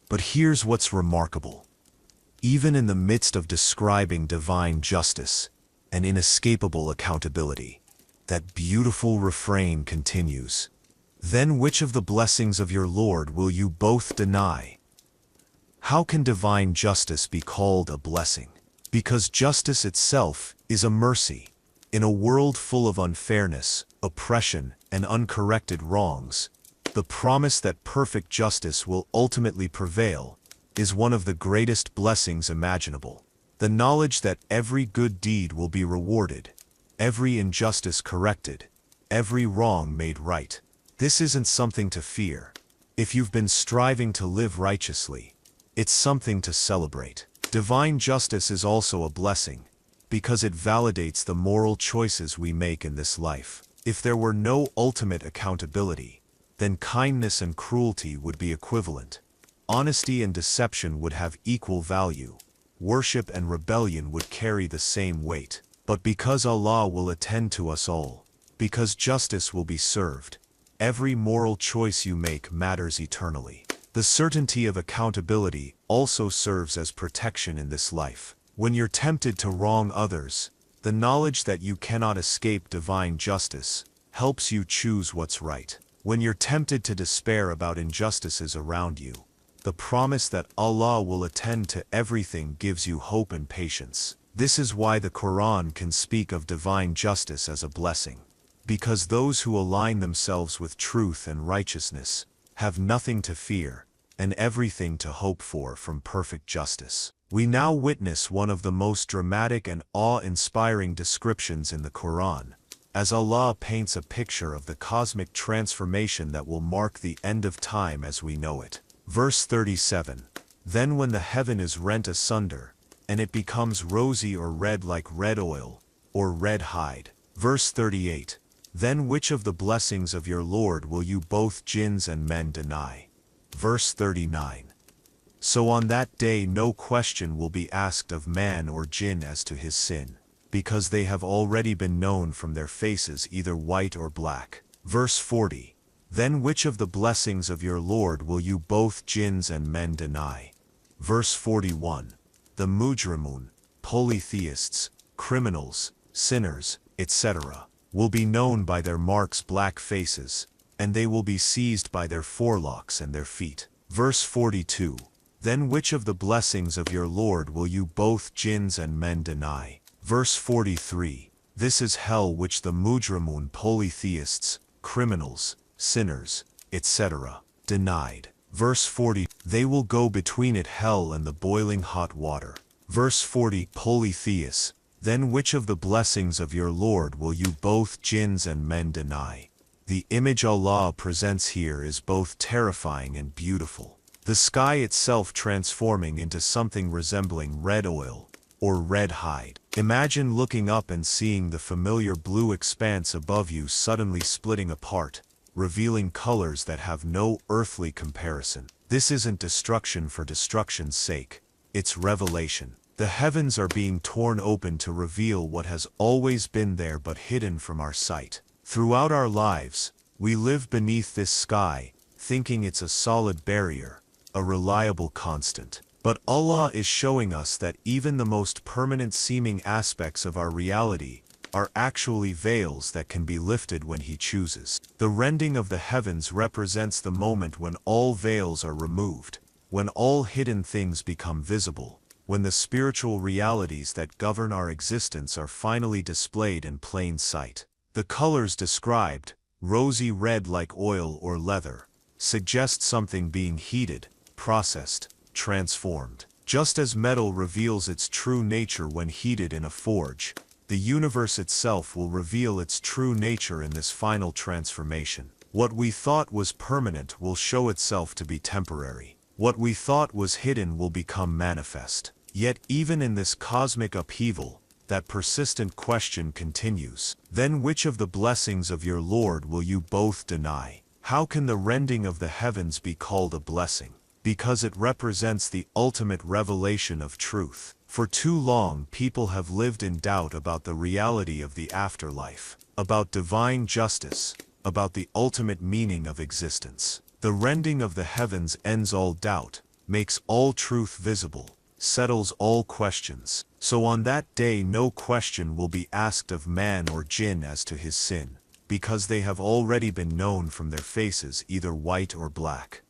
But here's what's remarkable. Even in the midst of describing divine justice and inescapable accountability, that beautiful refrain continues. Then which of the blessings of your Lord will you both deny? How can divine justice be called a blessing? Because justice itself is a mercy. In a world full of unfairness, oppression, and uncorrected wrongs, the promise that perfect justice will ultimately prevail is one of the greatest blessings imaginable. The knowledge that every good deed will be rewarded, every injustice corrected, every wrong made right. This isn't something to fear. If you've been striving to live righteously, it's something to celebrate. Divine justice is also a blessing, because it validates the moral choices we make in this life. If there were no ultimate accountability, then kindness and cruelty would be equivalent. Honesty and deception would have equal value. Worship and rebellion would carry the same weight. But because Allah will attend to us all, because justice will be served, every moral choice you make matters eternally. The certainty of accountability also serves as protection in this life. When you're tempted to wrong others, the knowledge that you cannot escape divine justice helps you choose what's right. When you're tempted to despair about injustices around you, the promise that Allah will attend to everything gives you hope and patience. This is why the Qur'an can speak of divine justice as a blessing. Because those who align themselves with truth and righteousness have nothing to fear and everything to hope for from perfect justice. We now witness one of the most dramatic and awe-inspiring descriptions in the Qur'an, as Allah paints a picture of the cosmic transformation that will mark the end of time as we know it. Verse 37. Then when the heaven is rent asunder, and it becomes rosy or red like red oil, or red hide. Verse 38. Then which of the blessings of your Lord will you both jinns and men deny? Verse 39. So on that day no question will be asked of man or jinn as to his sin, because they have already been known from their faces either white or black. Verse 40. Then which of the blessings of your Lord will you both jinns and men deny? Verse 41. The mujrimun, polytheists, criminals, sinners, etc., will be known by their marks black faces, and they will be seized by their forelocks and their feet. Verse 42. Then which of the blessings of your Lord will you both jinns and men deny? Verse 43. This is hell which the mujrimun polytheists, criminals, sinners, etc., denied. Verse 40. They will go between it hell and the boiling hot water. Verse 40. Polytheists. Then which of the blessings of your Lord will you both jinns and men deny? The image Allah presents here is both terrifying and beautiful. The sky itself transforming into something resembling red oil, or red hide. Imagine looking up and seeing the familiar blue expanse above you suddenly splitting apart, revealing colors that have no earthly comparison. This isn't destruction for destruction's sake, it's revelation. The heavens are being torn open to reveal what has always been there but hidden from our sight. Throughout our lives, we live beneath this sky, thinking it's a solid barrier, a reliable constant. But Allah is showing us that even the most permanent seeming aspects of our reality are actually veils that can be lifted when He chooses. The rending of the heavens represents the moment when all veils are removed, when all hidden things become visible, when the spiritual realities that govern our existence are finally displayed in plain sight. The colors described, rosy red like oil or leather, suggest something being heated, processed, transformed. Just as metal reveals its true nature when heated in a forge, the universe itself will reveal its true nature in this final transformation. What we thought was permanent will show itself to be temporary. What we thought was hidden will become manifest. Yet even in this cosmic upheaval, that persistent question continues. Then which of the blessings of your Lord will you both deny? How can the rending of the heavens be called a blessing? Because it represents the ultimate revelation of truth. For too long people have lived in doubt about the reality of the afterlife, about divine justice, about the ultimate meaning of existence. The rending of the heavens ends all doubt, makes all truth visible, settles all questions. So on that day no question will be asked of man or jinn as to his sin, because they have already been known from their faces, either white or black.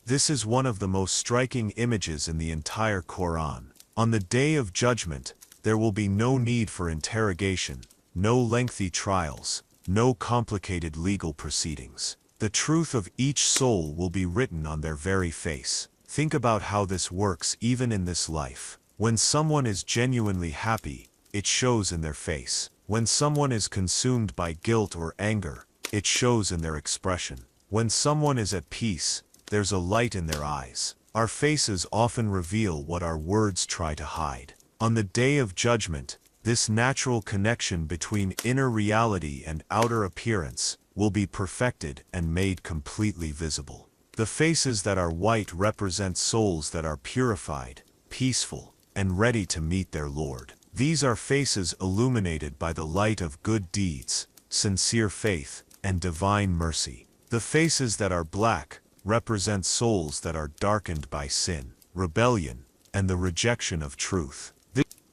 This is one of the most striking images in the entire Qur'an. On the day of judgment, there will be no need for interrogation, no lengthy trials, no complicated legal proceedings. The truth of each soul will be written on their very face. Think about how this works even in this life. When someone is genuinely happy, it shows in their face. When someone is consumed by guilt or anger, it shows in their expression. When someone is at peace, there's a light in their eyes. Our faces often reveal what our words try to hide. On the day of judgment, this natural connection between inner reality and outer appearance will be perfected and made completely visible. The faces that are white represent souls that are purified, peaceful, and ready to meet their Lord. These are faces illuminated by the light of good deeds, sincere faith, and divine mercy. The faces that are black represent souls that are darkened by sin, rebellion, and the rejection of truth.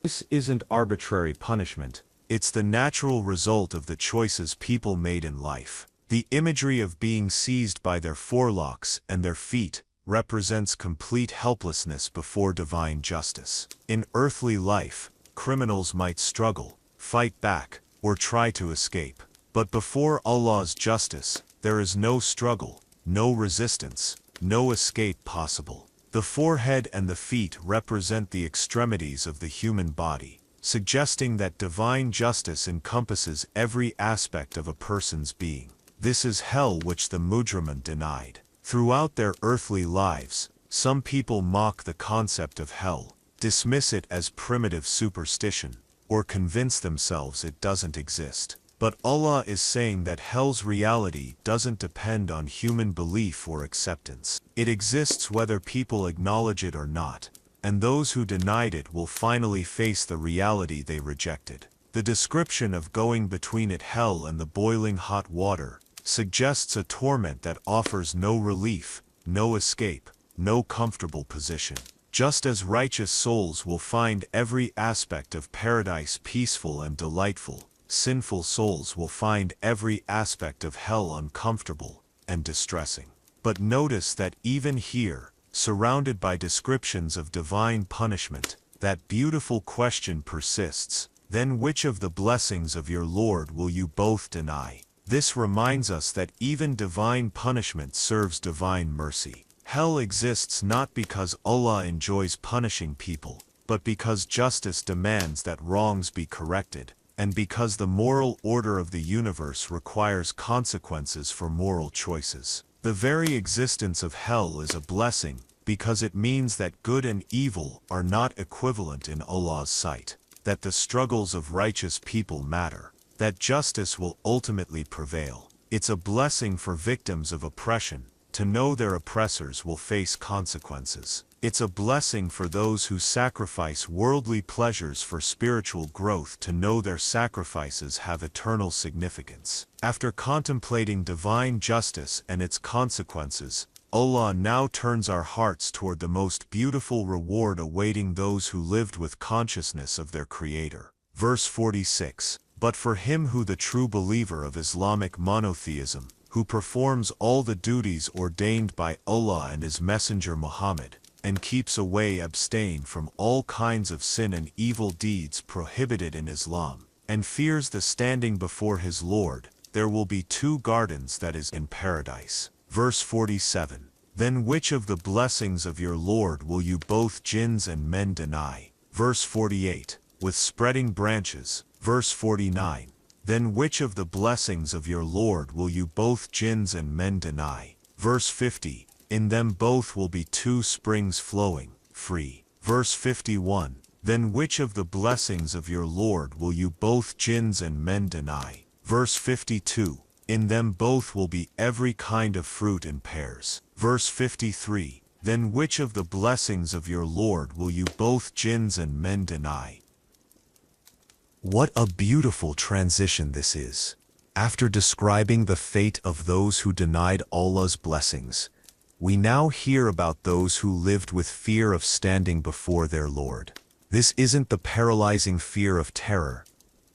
This isn't arbitrary punishment, it's the natural result of the choices people made in life. The imagery of being seized by their forelocks and their feet represents complete helplessness before divine justice. In earthly life, criminals might struggle, fight back, or try to escape. But before Allah's justice, there is no struggle, no resistance, no escape possible. The forehead and the feet represent the extremities of the human body, suggesting that divine justice encompasses every aspect of a person's being. This is hell which the mujrimun denied. Throughout their earthly lives, some people mock the concept of hell, dismiss it as primitive superstition, or convince themselves it doesn't exist. But Allah is saying that hell's reality doesn't depend on human belief or acceptance. It exists whether people acknowledge it or not, and those who denied it will finally face the reality they rejected. The description of going between it, hell, and the boiling hot water suggests a torment that offers no relief, no escape, no comfortable position. Just as righteous souls will find every aspect of paradise peaceful and delightful, sinful souls will find every aspect of hell uncomfortable and distressing. But notice that even here, surrounded by descriptions of divine punishment, that beautiful question persists: then which of the blessings of your Lord will you both deny? This reminds us that even divine punishment serves divine mercy. Hell exists not because Allah enjoys punishing people, but because justice demands that wrongs be corrected, and because the moral order of the universe requires consequences for moral choices. The very existence of hell is a blessing, because it means that good and evil are not equivalent in Allah's sight, that the struggles of righteous people matter, that justice will ultimately prevail. It's a blessing for victims of oppression to know their oppressors will face consequences. It's a blessing for those who sacrifice worldly pleasures for spiritual growth to know their sacrifices have eternal significance. After contemplating divine justice and its consequences, Allah now turns our hearts toward the most beautiful reward awaiting those who lived with consciousness of their Creator. Verse 46. But for him who, the true believer of Islamic monotheism, who performs all the duties ordained by Allah and His Messenger Muhammad, and keeps away, abstain from all kinds of sin and evil deeds prohibited in Islam, and fears the standing before his Lord, there will be 2 gardens, that is, in paradise. Verse 47. Then which of the blessings of your Lord will you both jinns and men deny? Verse 48. With spreading branches. Verse 49. Then which of the blessings of your Lord will you both jinns and men deny? Verse 50. In them both will be 2 springs flowing, free. Verse 51. Then which of the blessings of your Lord will you both jinns and men deny? Verse 52. In them both will be every kind of fruit in pairs. Verse 53. Then which of the blessings of your Lord will you both jinns and men deny? What a beautiful transition this is. After describing the fate of those who denied Allah's blessings, we now hear about those who lived with fear of standing before their Lord. This isn't the paralyzing fear of terror,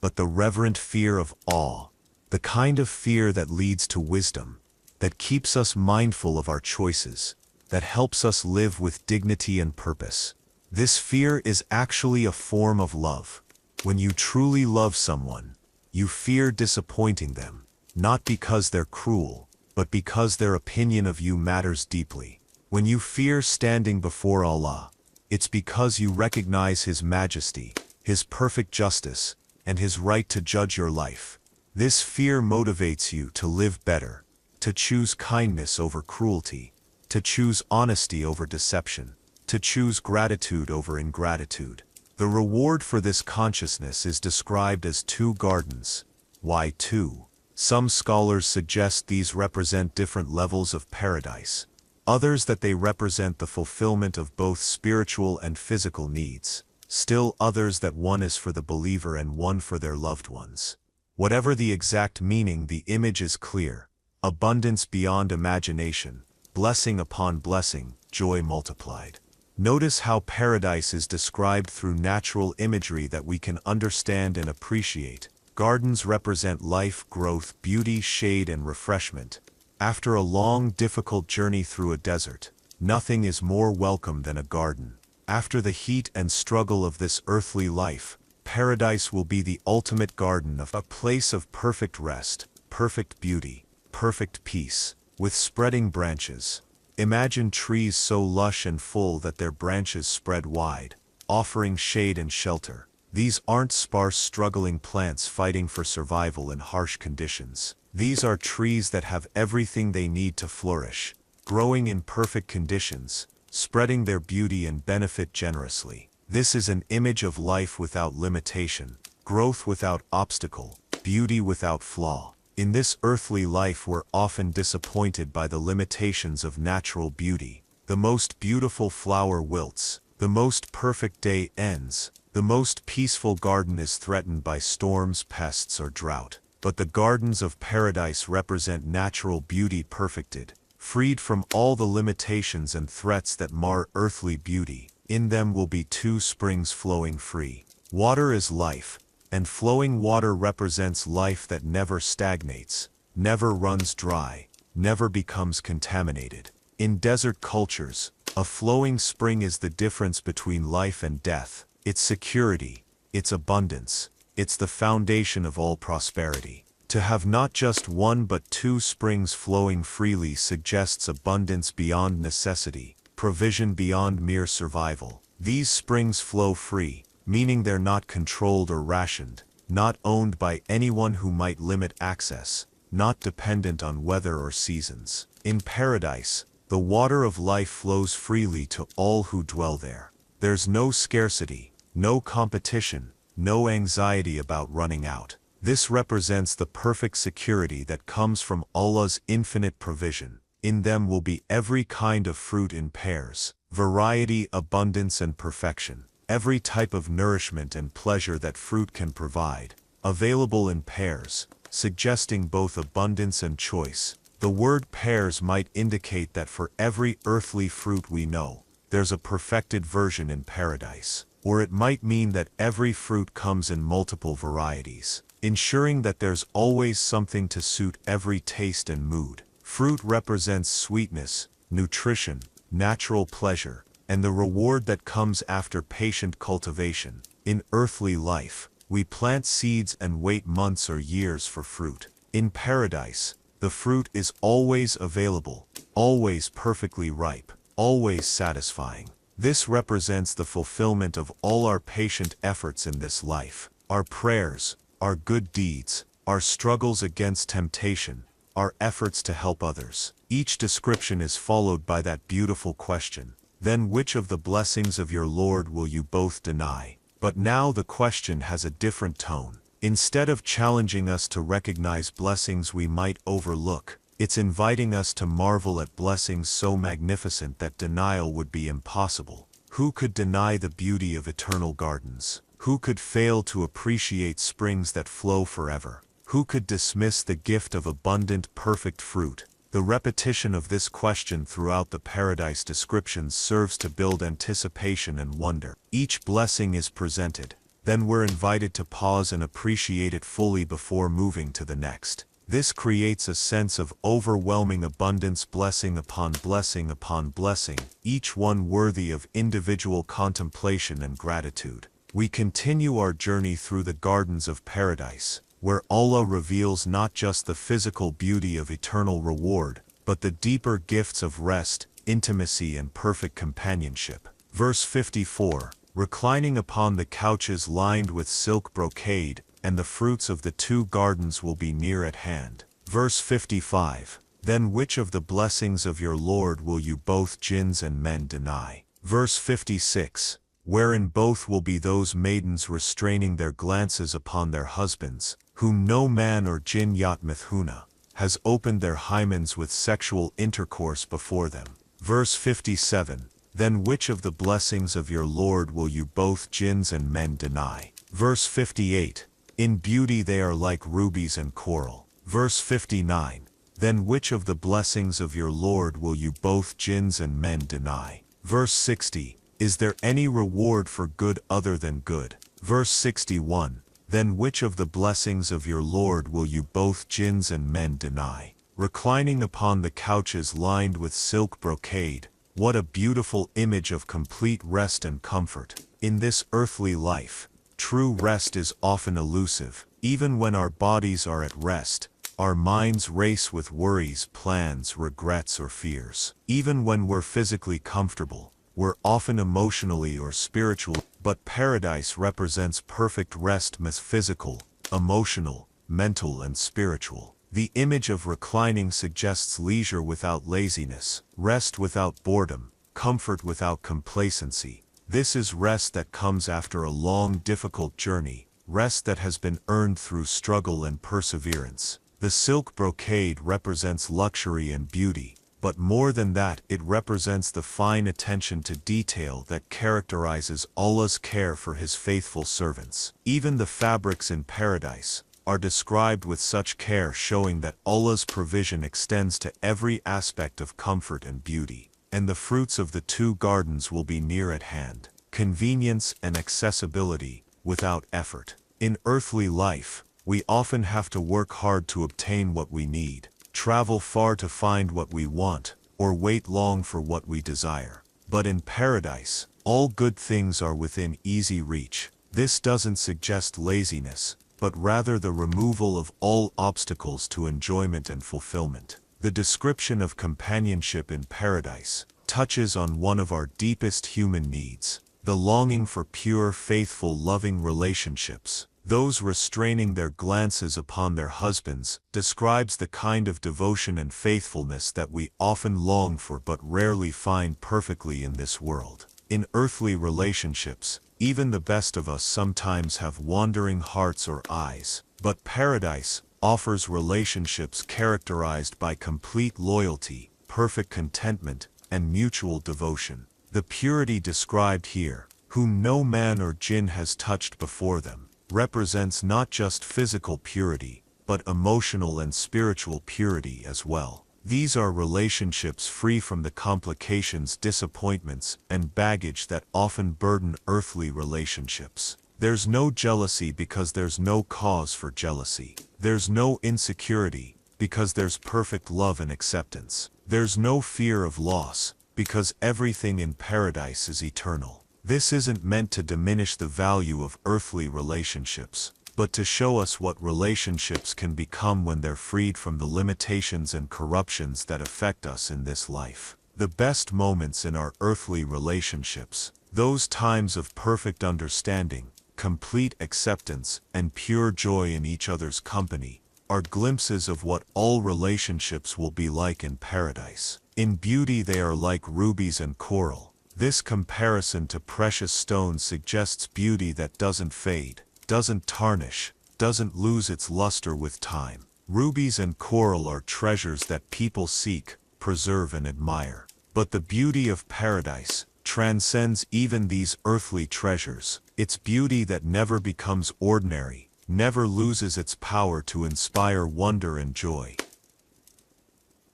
but the reverent fear of awe, the kind of fear that leads to wisdom, that keeps us mindful of our choices, that helps us live with dignity and purpose. This fear is actually a form of love. When you truly love someone, you fear disappointing them, not because they're cruel, but because their opinion of you matters deeply. When you fear standing before Allah, it's because you recognize His majesty, His perfect justice, and His right to judge your life. This fear motivates you to live better, to choose kindness over cruelty, to choose honesty over deception, to choose gratitude over ingratitude. The reward for this consciousness is described as 2 gardens. Why 2? Some scholars suggest these represent different levels of paradise. Others that they represent the fulfillment of both spiritual and physical needs. Still others that one is for the believer and one for their loved ones. Whatever the exact meaning, the image is clear. Abundance beyond imagination, blessing upon blessing, joy multiplied. Notice how paradise is described through natural imagery that we can understand and appreciate. Gardens represent life, growth, beauty, shade, and refreshment. After a long, difficult journey through a desert, nothing is more welcome than a garden. After the heat and struggle of this earthly life, paradise will be the ultimate garden, of a place of perfect rest, perfect beauty, perfect peace, with spreading branches. Imagine trees so lush and full that their branches spread wide, offering shade and shelter. These aren't sparse, struggling plants fighting for survival in harsh conditions. These are trees that have everything they need to flourish, growing in perfect conditions, spreading their beauty and benefit generously. This is an image of life without limitation, growth without obstacle, beauty without flaw. In this earthly life we're often disappointed by the limitations of natural beauty. The most beautiful flower wilts, the most perfect day ends, the most peaceful garden is threatened by storms, pests, or drought. But the gardens of paradise represent natural beauty perfected, freed from all the limitations and threats that mar earthly beauty. In them will be 2 springs flowing free. Water is life, and flowing water represents life that never stagnates, never runs dry, never becomes contaminated. In desert cultures, a flowing spring is the difference between life and death. Its security, its abundance, it's the foundation of all prosperity. To have not just 1 but 2 springs flowing freely suggests abundance beyond necessity, provision beyond mere survival. These springs flow free, meaning they're not controlled or rationed, not owned by anyone who might limit access, not dependent on weather or seasons. In paradise, the water of life flows freely to all who dwell there. There's no scarcity, no competition, no anxiety about running out. This represents the perfect security that comes from Allah's infinite provision. In them will be every kind of fruit in pairs, variety, abundance, and perfection. Every type of nourishment and pleasure that fruit can provide, available in pairs, suggesting both abundance and choice. The word pairs might indicate that for every earthly fruit we know, there's a perfected version in paradise. Or it might mean that every fruit comes in multiple varieties, ensuring that there's always something to suit every taste and mood. Fruit represents sweetness, nutrition, natural pleasure, and the reward that comes after patient cultivation. In earthly life, we plant seeds and wait months or years for fruit. In paradise, the fruit is always available, always perfectly ripe, always satisfying. This represents the fulfillment of all our patient efforts in this life. Our prayers, our good deeds, our struggles against temptation, our efforts to help others. Each description is followed by that beautiful question. Then which of the blessings of your Lord will you both deny? But now the question has a different tone. Instead of challenging us to recognize blessings we might overlook, it's inviting us to marvel at blessings so magnificent that denial would be impossible. Who could deny the beauty of eternal gardens? Who could fail to appreciate springs that flow forever? Who could dismiss the gift of abundant, perfect fruit? The repetition of this question throughout the paradise descriptions serves to build anticipation and wonder. Each blessing is presented, then we're invited to pause and appreciate it fully before moving to the next. This creates a sense of overwhelming abundance, blessing upon blessing upon blessing, each one worthy of individual contemplation and gratitude. We continue our journey through the gardens of paradise, where Allah reveals not just the physical beauty of eternal reward, but the deeper gifts of rest, intimacy and perfect companionship. Verse 54, reclining upon the couches lined with silk brocade, and the fruits of the two gardens will be near at hand. Verse 55, then which of the blessings of your Lord will you both jinns and men deny? Verse 56, wherein both will be those maidens restraining their glances upon their husbands, whom no man or jinn yatmithuna has opened their hymens with sexual intercourse before them. Verse 57, then which of the blessings of your Lord will you both jinns and men deny? Verse 58, in beauty they are like rubies and coral. Verse 59, then which of the blessings of your Lord will you both jinns and men deny? Verse 60, is there any reward for good other than good? Verse 61, then which of the blessings of your Lord will you both jinns and men deny? Reclining upon the couches lined with silk brocade, what a beautiful image of complete rest and comfort. In this earthly life, true rest is often elusive. Even when our bodies are at rest, our minds race with worries, plans, regrets or fears. Even when we're physically comfortable, we're often emotionally or spiritual, but paradise represents perfect rest, physical, emotional, mental and spiritual. The image of reclining suggests leisure without laziness, rest without boredom, comfort without complacency. This is rest that comes after a long, difficult journey, rest that has been earned through struggle and perseverance. The silk brocade represents luxury and beauty, but more than that, it represents the fine attention to detail that characterizes Allah's care for His faithful servants. Even the fabrics in paradise are described with such care, showing that Allah's provision extends to every aspect of comfort and beauty. And the fruits of the two gardens will be near at hand. Convenience and accessibility, without effort. In earthly life, we often have to work hard to obtain what we need, travel far to find what we want, or wait long for what we desire. But in paradise, all good things are within easy reach. This doesn't suggest laziness, but rather the removal of all obstacles to enjoyment and fulfillment. The description of companionship in paradise touches on one of our deepest human needs, the longing for pure, faithful, loving relationships. Those restraining their glances upon their husbands describes the kind of devotion and faithfulness that we often long for but rarely find perfectly in this world. In earthly relationships, even the best of us sometimes have wandering hearts or eyes, but paradise offers relationships characterized by complete loyalty, perfect contentment, and mutual devotion. The purity described here, whom no man or jinn has touched before them, represents not just physical purity, but emotional and spiritual purity as well. These are relationships free from the complications, disappointments, and baggage that often burden earthly relationships. There's no jealousy because there's no cause for jealousy. There's no insecurity because there's perfect love and acceptance. There's no fear of loss because everything in paradise is eternal. This isn't meant to diminish the value of earthly relationships, but to show us what relationships can become when they're freed from the limitations and corruptions that affect us in this life. The best moments in our earthly relationships, those times of perfect understanding, complete acceptance, and pure joy in each other's company, are glimpses of what all relationships will be like in paradise. In beauty they are like rubies and coral. This comparison to precious stones suggests beauty that doesn't fade, doesn't tarnish, doesn't lose its luster with time. Rubies and coral are treasures that people seek, preserve and admire. But the beauty of paradise transcends even these earthly treasures. It's beauty that never becomes ordinary, never loses its power to inspire wonder and joy.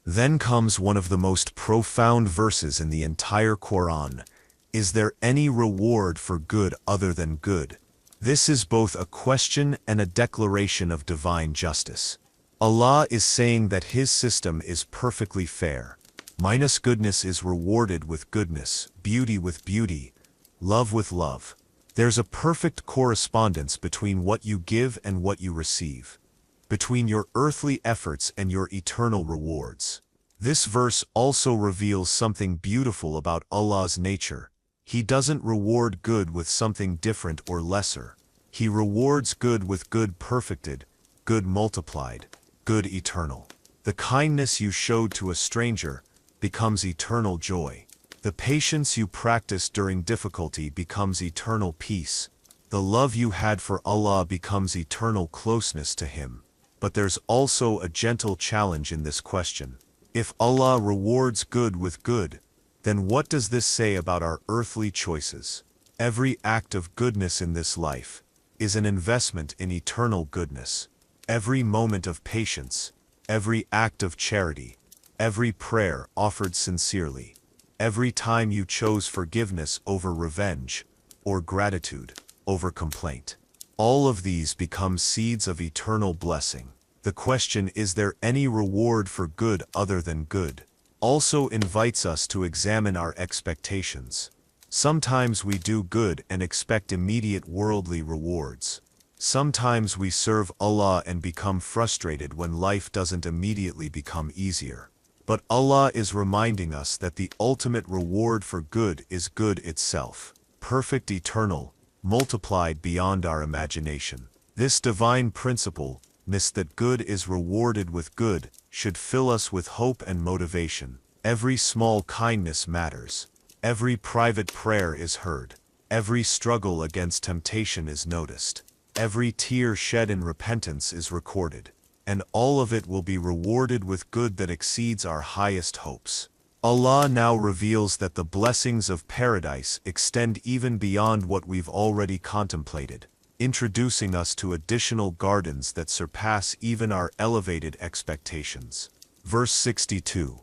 Then comes one of the most profound verses in the entire Qur'an. Is there any reward for good other than good? This is both a question and a declaration of divine justice. Allah is saying that His system is perfectly fair. Minus goodness is rewarded with goodness, beauty with beauty, love with love. There's a perfect correspondence between what you give and what you receive, between your earthly efforts and your eternal rewards. This verse also reveals something beautiful about Allah's nature. He doesn't reward good with something different or lesser. He rewards good with good perfected, good multiplied, good eternal. The kindness you showed to a stranger becomes eternal joy. The patience you practiced during difficulty becomes eternal peace. The love you had for Allah becomes eternal closeness to Him. But there's also a gentle challenge in this question. If Allah rewards good with good, then what does this say about our earthly choices? Every act of goodness in this life is an investment in eternal goodness. Every moment of patience, every act of charity, every prayer offered sincerely, every time you chose forgiveness over revenge, or gratitude over complaint. All of these become seeds of eternal blessing. The question, is there any reward for good other than good, also invites us to examine our expectations. Sometimes we do good and expect immediate worldly rewards. Sometimes we serve Allah and become frustrated when life doesn't immediately become easier. But Allah is reminding us that the ultimate reward for good is good itself, perfect, eternal, multiplied beyond our imagination. This divine principle, that good is rewarded with good, should fill us with hope and motivation. Every small kindness matters. Every private prayer is heard. Every struggle against temptation is noticed. Every tear shed in repentance is recorded. And all of it will be rewarded with good that exceeds our highest hopes. Allah now reveals that the blessings of paradise extend even beyond what we've already contemplated, introducing us to additional gardens that surpass even our elevated expectations. Verse 62.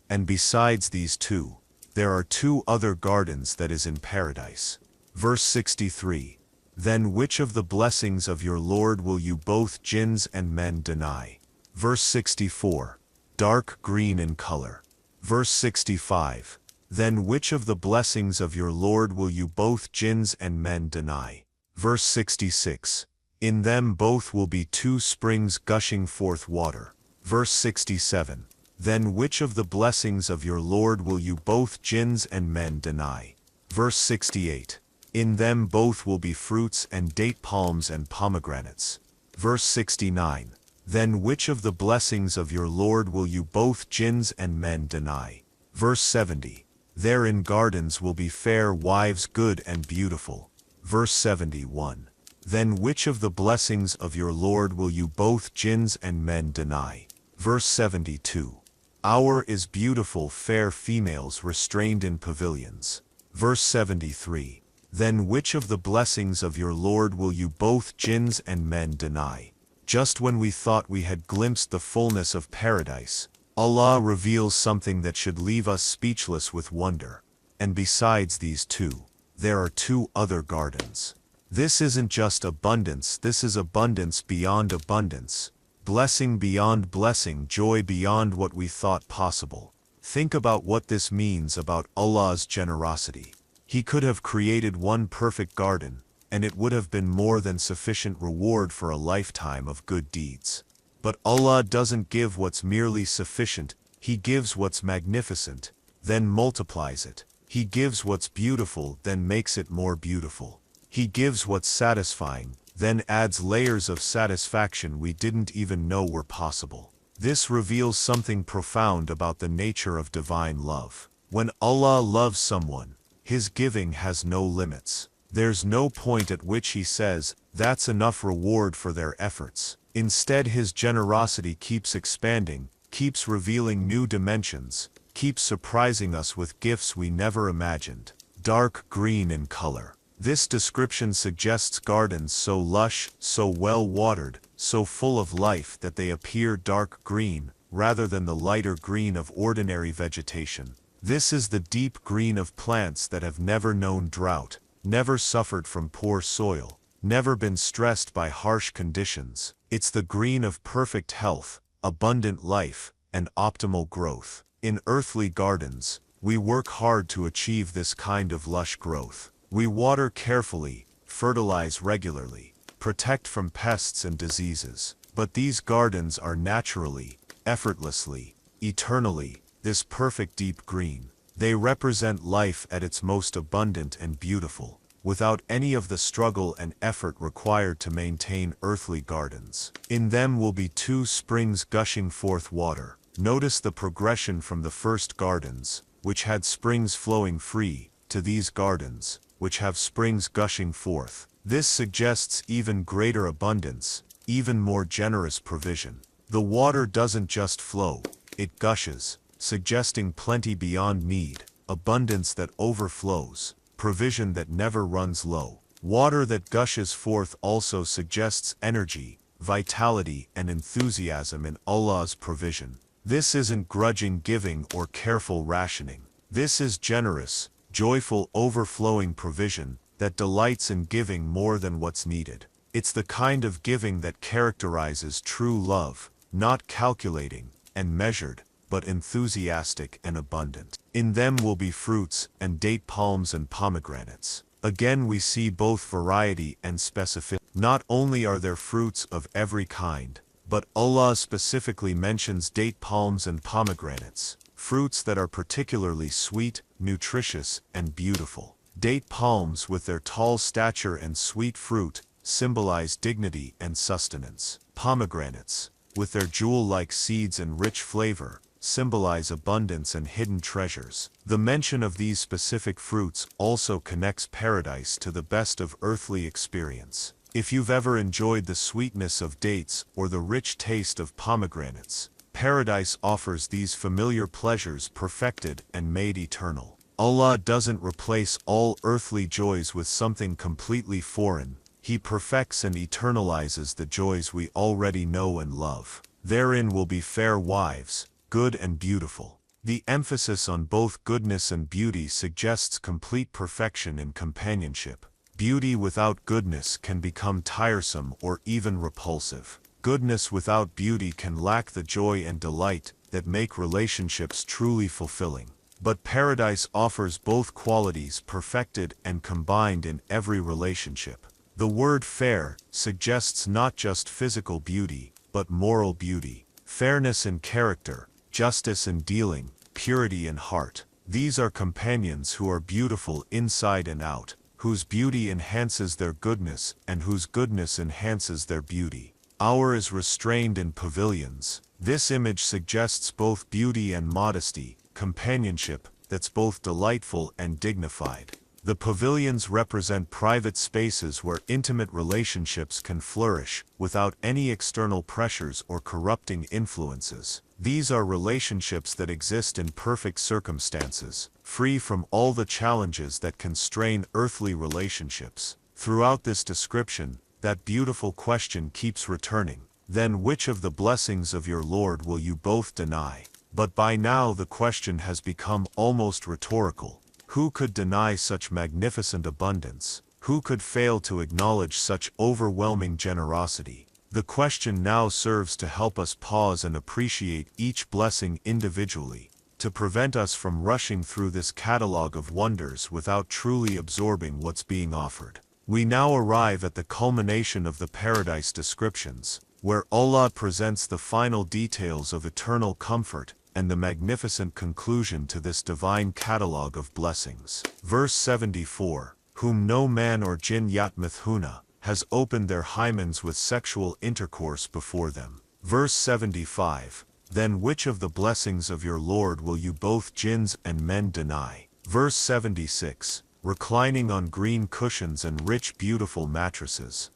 And besides these two, there are two other gardens that is in paradise. Verse 63. Then which of the blessings of your Lord will you both jinns and men deny? Verse 64. Dark green in color. Verse 65. Then which of the blessings of your Lord will you both jinns and men deny? Verse 66. In them both will be two springs gushing forth water. Verse 67. Then which of the blessings of your Lord will you both jinns and men deny? Verse 68. In them both will be fruits and date palms and pomegranates. Verse 69. Then which of the blessings of your Lord will you both jinns and men deny? Verse 70. There in gardens will be fair wives, good and beautiful. Verse 71. Then which of the blessings of your Lord will you both jinns and men deny? Verse 72. Our is beautiful fair females restrained in pavilions. Verse 73. Then which of the blessings of your Lord will you both jinns and men deny? Just when we thought we had glimpsed the fullness of paradise, Allah reveals something that should leave us speechless with wonder. And besides these two, there are two other gardens. This isn't just abundance, this is abundance beyond abundance. Blessing beyond blessing, joy beyond what we thought possible. Think about what this means about Allah's generosity. He could have created one perfect garden, and it would have been more than sufficient reward for a lifetime of good deeds. But Allah doesn't give what's merely sufficient, He gives what's magnificent, then multiplies it. He gives what's beautiful, then makes it more beautiful. He gives what's satisfying, then adds layers of satisfaction we didn't even know were possible. This reveals something profound about the nature of divine love. When Allah loves someone, His giving has no limits. There's no point at which he says, "That's enough reward for their efforts." Instead, his generosity keeps expanding, keeps revealing new dimensions, keeps surprising us with gifts we never imagined. Dark green in color. This description suggests gardens so lush, so well watered, so full of life that they appear dark green, rather than the lighter green of ordinary vegetation. This is the deep green of plants that have never known drought, never suffered from poor soil, never been stressed by harsh conditions. It's the green of perfect health, abundant life, and optimal growth. In earthly gardens, we work hard to achieve this kind of lush growth. We water carefully, fertilize regularly, protect from pests and diseases. But these gardens are naturally, effortlessly, eternally, this perfect deep green. They represent life at its most abundant and beautiful, without any of the struggle and effort required to maintain earthly gardens. In them will be 2 springs gushing forth water. Notice the progression from the first gardens, which had springs flowing free, to these gardens, which have springs gushing forth. This suggests even greater abundance, even more generous provision. The water doesn't just flow, it gushes, suggesting plenty beyond need, abundance that overflows, provision that never runs low. Water that gushes forth also suggests energy, vitality, and enthusiasm in Allah's provision. This isn't grudging giving or careful rationing. This is generous, joyful, overflowing provision that delights in giving more than what's needed. It's the kind of giving that characterizes true love, not calculating and measured, but enthusiastic and abundant. In them will be fruits and date palms and pomegranates. Again we see both variety and specificity. Not only are there fruits of every kind, but Allah specifically mentions date palms and pomegranates, fruits that are particularly sweet, nutritious, and beautiful. Date palms with their tall stature and sweet fruit symbolize dignity and sustenance. Pomegranates, with their jewel-like seeds and rich flavor, symbolize abundance and hidden treasures. The mention of these specific fruits also connects paradise to the best of earthly experience. If you've ever enjoyed the sweetness of dates or the rich taste of pomegranates, paradise offers these familiar pleasures perfected and made eternal. Allah doesn't replace all earthly joys with something completely foreign. He perfects and eternalizes the joys we already know and love. Therein will be fair wives, good and beautiful. The emphasis on both goodness and beauty suggests complete perfection in companionship. Beauty without goodness can become tiresome or even repulsive. Goodness without beauty can lack the joy and delight that make relationships truly fulfilling. But paradise offers both qualities perfected and combined in every relationship. The word fair suggests not just physical beauty, but moral beauty, fairness in character, justice in dealing, purity in heart. These are companions who are beautiful inside and out, whose beauty enhances their goodness and whose goodness enhances their beauty. Our is restrained in pavilions. This image suggests both beauty and modesty, companionship that's both delightful and dignified. The pavilions represent private spaces where intimate relationships can flourish without any external pressures or corrupting influences. These are relationships that exist in perfect circumstances, free from all the challenges that constrain earthly relationships. Throughout this description, that beautiful question keeps returning. Then which of the blessings of your Lord will you both deny? But by now the question has become almost rhetorical. Who could deny such magnificent abundance? Who could fail to acknowledge such overwhelming generosity? The question now serves to help us pause and appreciate each blessing individually, to prevent us from rushing through this catalog of wonders without truly absorbing what's being offered. We now arrive at the culmination of the paradise descriptions, where Allah presents the final details of eternal comfort and the magnificent conclusion to this divine catalog of blessings. Verse 74, whom no man or jinn yatmathuna has opened their hymens with sexual intercourse before them. Verse 75, then which of the blessings of your Lord will you both jinns and men deny? Verse 76, reclining on green cushions and rich beautiful mattresses.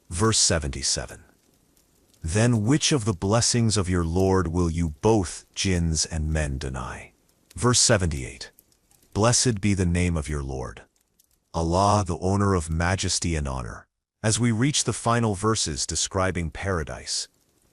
Verse 77. Then which of the blessings of your Lord will you both, jinns and men, deny? Verse 78. Blessed be the name of your Lord, Allah, the owner of majesty and honor. As we reach the final verses describing paradise,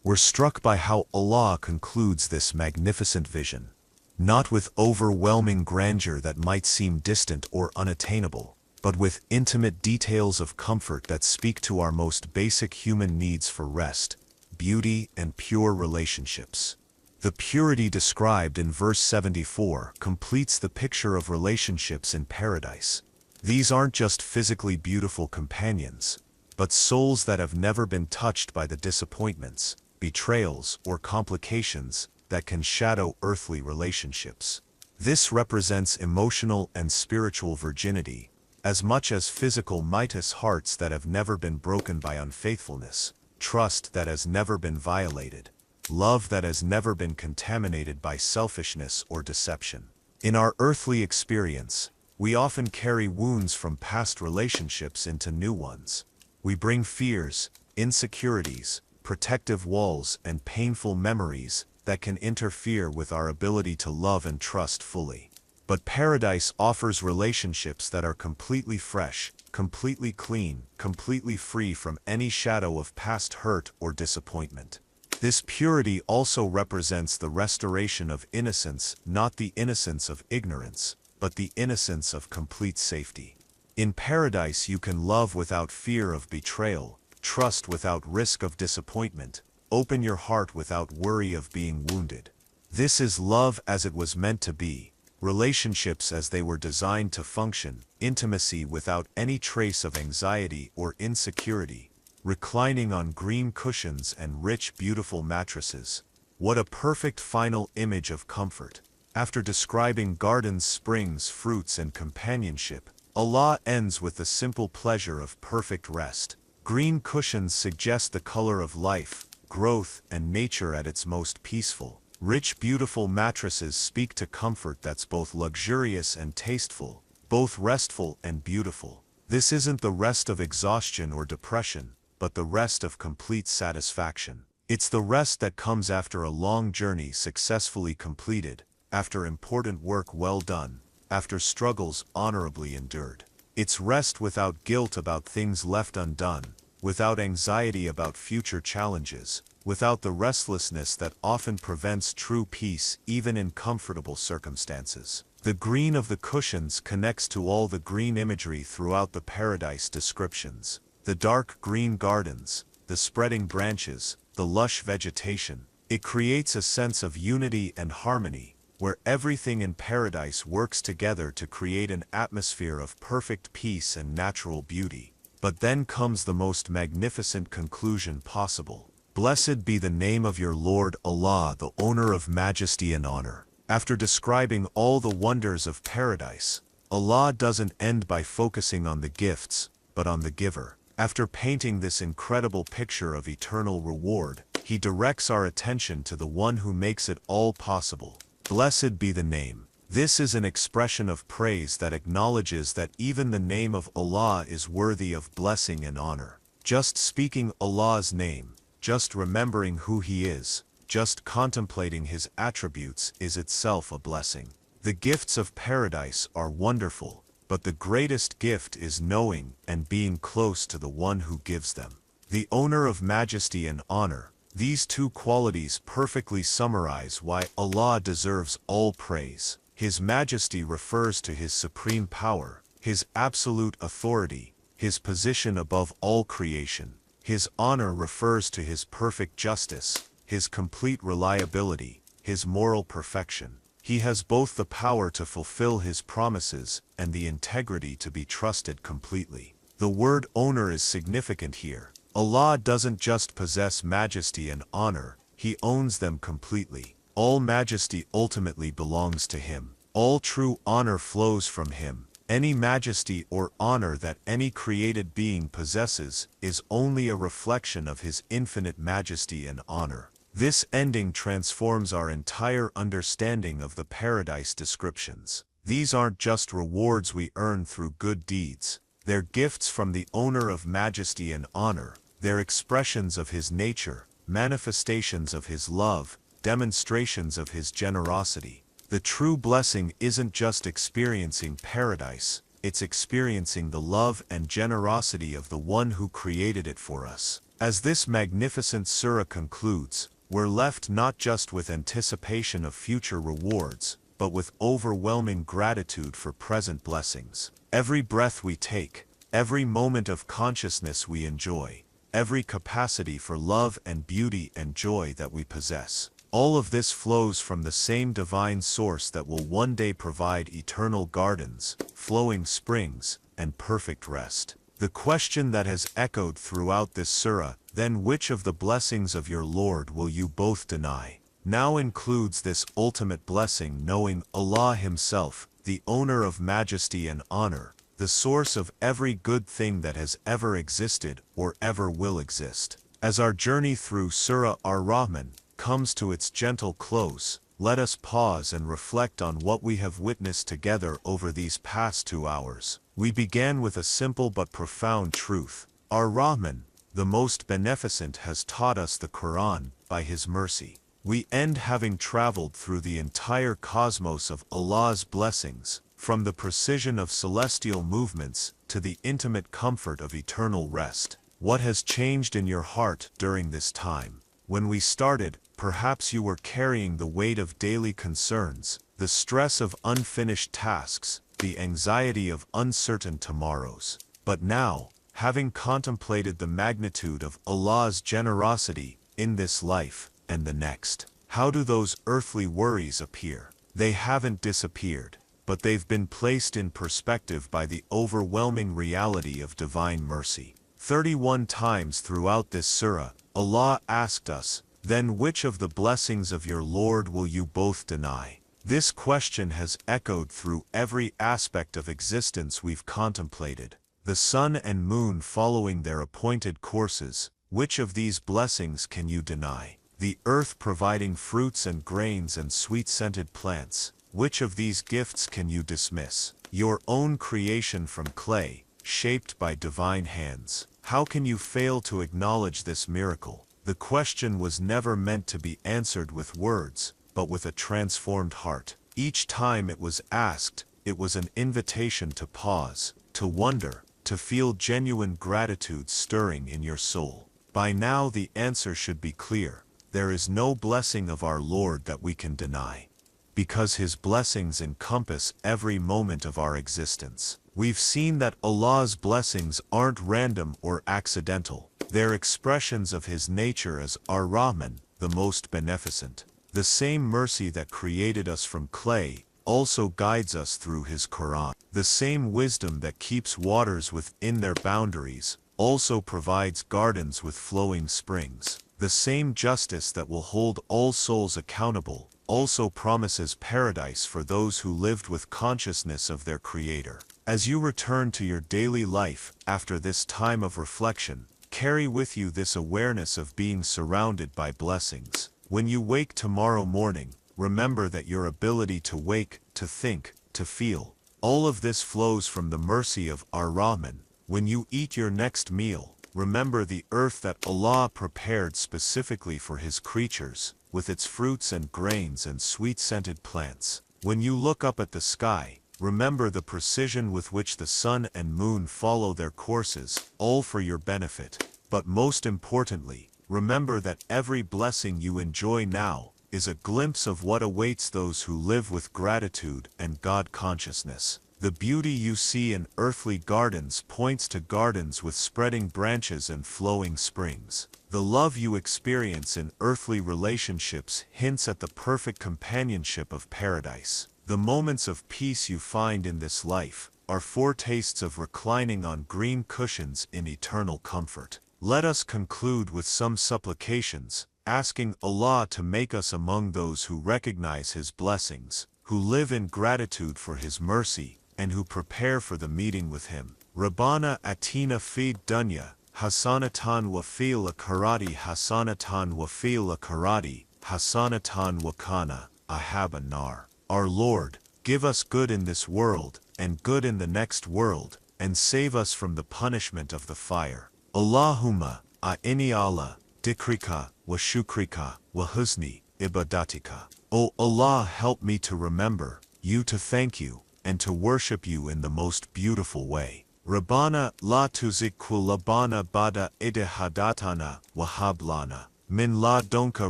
we're struck by how Allah concludes this magnificent vision, not with overwhelming grandeur that might seem distant or unattainable, but with intimate details of comfort that speak to our most basic human needs for rest, beauty, and pure relationships. The purity described in verse 74 completes the picture of relationships in paradise. These aren't just physically beautiful companions, but souls that have never been touched by the disappointments, betrayals, or complications that can shadow earthly relationships. This represents emotional and spiritual virginity, as much as physical mighty hearts that have never been broken by unfaithfulness, trust that has never been violated, love that has never been contaminated by selfishness or deception. In our earthly experience, we often carry wounds from past relationships into new ones. We bring fears, insecurities, protective walls, and painful memories that can interfere with our ability to love and trust fully. But paradise offers relationships that are completely fresh, completely clean, completely free from any shadow of past hurt or disappointment. This purity also represents the restoration of innocence, not the innocence of ignorance, but the innocence of complete safety. In paradise you can love without fear of betrayal, trust without risk of disappointment, open your heart without worry of being wounded. This is love as it was meant to be, relationships as they were designed to function, intimacy without any trace of anxiety or insecurity, reclining on green cushions and rich beautiful mattresses. What a perfect final image of comfort. After describing gardens, springs, fruits, and companionship, Allah ends with the simple pleasure of perfect rest. Green cushions suggest the color of life, growth, and nature at its most peaceful. Rich beautiful mattresses speak to comfort that's both luxurious and tasteful, both restful and beautiful. This isn't the rest of exhaustion or depression, but the rest of complete satisfaction. It's the rest that comes after a long journey successfully completed, after important work well done, after struggles honorably endured. It's rest without guilt about things left undone, without anxiety about future challenges, without the restlessness that often prevents true peace even in comfortable circumstances. The green of the cushions connects to all the green imagery throughout the paradise descriptions. The dark green gardens, the spreading branches, the lush vegetation. It creates a sense of unity and harmony, where everything in paradise works together to create an atmosphere of perfect peace and natural beauty. But then comes the most magnificent conclusion possible. Blessed be the name of your Lord Allah, the owner of majesty and honor. After describing all the wonders of paradise, Allah doesn't end by focusing on the gifts, but on the giver. After painting this incredible picture of eternal reward, He directs our attention to the one who makes it all possible. Blessed be the name. This is an expression of praise that acknowledges that even the name of Allah is worthy of blessing and honor. Just speaking Allah's name, just remembering who He is, just contemplating His attributes is itself a blessing. The gifts of paradise are wonderful, but the greatest gift is knowing and being close to the one who gives them. The owner of majesty and honor. These two qualities perfectly summarize why Allah deserves all praise. His majesty refers to His supreme power, His absolute authority, His position above all creation. His honor refers to His perfect justice, His complete reliability, His moral perfection. He has both the power to fulfill His promises and the integrity to be trusted completely. The word owner is significant here. Allah doesn't just possess majesty and honor, He owns them completely. All majesty ultimately belongs to Him. All true honor flows from Him. Any majesty or honor that any created being possesses is only a reflection of His infinite majesty and honor. This ending transforms our entire understanding of the paradise descriptions. These aren't just rewards we earn through good deeds. They're gifts from the owner of majesty and honor. They're expressions of his nature, manifestations of his love, demonstrations of his generosity. The true blessing isn't just experiencing paradise, it's experiencing the love and generosity of the one who created it for us. As this magnificent surah concludes, we're left not just with anticipation of future rewards, but with overwhelming gratitude for present blessings. Every breath we take, every moment of consciousness we enjoy, every capacity for love and beauty and joy that we possess. All of this flows from the same divine source that will one day provide eternal gardens, flowing springs, and perfect rest. The question that has echoed throughout this surah, then which of the blessings of your Lord will you both deny, now includes this ultimate blessing, knowing Allah Himself, the owner of majesty and honor, the source of every good thing that has ever existed or ever will exist. As our journey through Surah Ar-Rahman comes to its gentle close, let us pause and reflect on what we have witnessed together over these past 2 hours. We began with a simple but profound truth. Ar-Rahman, the most beneficent, has taught us the Qur'an by His mercy. We end having traveled through the entire cosmos of Allah's blessings, from the precision of celestial movements to the intimate comfort of eternal rest. What has changed in your heart during this time? When we started, perhaps you were carrying the weight of daily concerns, the stress of unfinished tasks, the anxiety of uncertain tomorrows. But now, having contemplated the magnitude of Allah's generosity in this life and the next, how do those earthly worries appear? They haven't disappeared, but they've been placed in perspective by the overwhelming reality of divine mercy. 31 times throughout this surah, Allah asked us, then which of the blessings of your Lord will you both deny? This question has echoed through every aspect of existence we've contemplated. The sun and moon following their appointed courses, which of these blessings can you deny? The earth providing fruits and grains and sweet-scented plants, which of these gifts can you dismiss? Your own creation from clay, shaped by divine hands. How can you fail to acknowledge this miracle? The question was never meant to be answered with words, but with a transformed heart. Each time it was asked, it was an invitation to pause, to wonder, to feel genuine gratitude stirring in your soul. By now the answer should be clear. There is no blessing of our Lord that we can deny, because His blessings encompass every moment of our existence. We've seen that Allah's blessings aren't random or accidental. They're expressions of His nature as Ar-Rahman, the most beneficent. The same mercy that created us from clay also guides us through His Qur'an. The same wisdom that keeps waters within their boundaries also provides gardens with flowing springs. The same justice that will hold all souls accountable also promises paradise for those who lived with consciousness of their Creator. As you return to your daily life after this time of reflection, carry with you this awareness of being surrounded by blessings. When you wake tomorrow morning, remember that your ability to wake, to think, to feel, all of this flows from the mercy of Ar-Rahman. When you eat your next meal, remember the earth that Allah prepared specifically for His creatures, with its fruits and grains and sweet-scented plants. When you look up at the sky, remember the precision with which the sun and moon follow their courses, all for your benefit. But most importantly, remember that every blessing you enjoy now is a glimpse of what awaits those who live with gratitude and God consciousness. The beauty you see in earthly gardens points to gardens with spreading branches and flowing springs. The love you experience in earthly relationships hints at the perfect companionship of paradise. The moments of peace you find in this life are foretastes of reclining on green cushions in eternal comfort. Let us conclude with some supplications, asking Allah to make us among those who recognize His blessings, who live in gratitude for His mercy, and who prepare for the meeting with Him. Rabbana atina fid dunya, hasanatan wa fil akhirati hasanatan wa fil akhirati hasanatan wa qina adhaban nar. Our Lord, Give us good in this world, and good in the next world, and save us from the punishment of the fire. Allahumma, a'ini ala, dikrika, wa shukrika, wa huzni, ibadatika. O Allah, help me to remember you, to thank you, and to worship you in the most beautiful way. Rabbana la tuzik kulabana bada idehadatana wahablana min la donka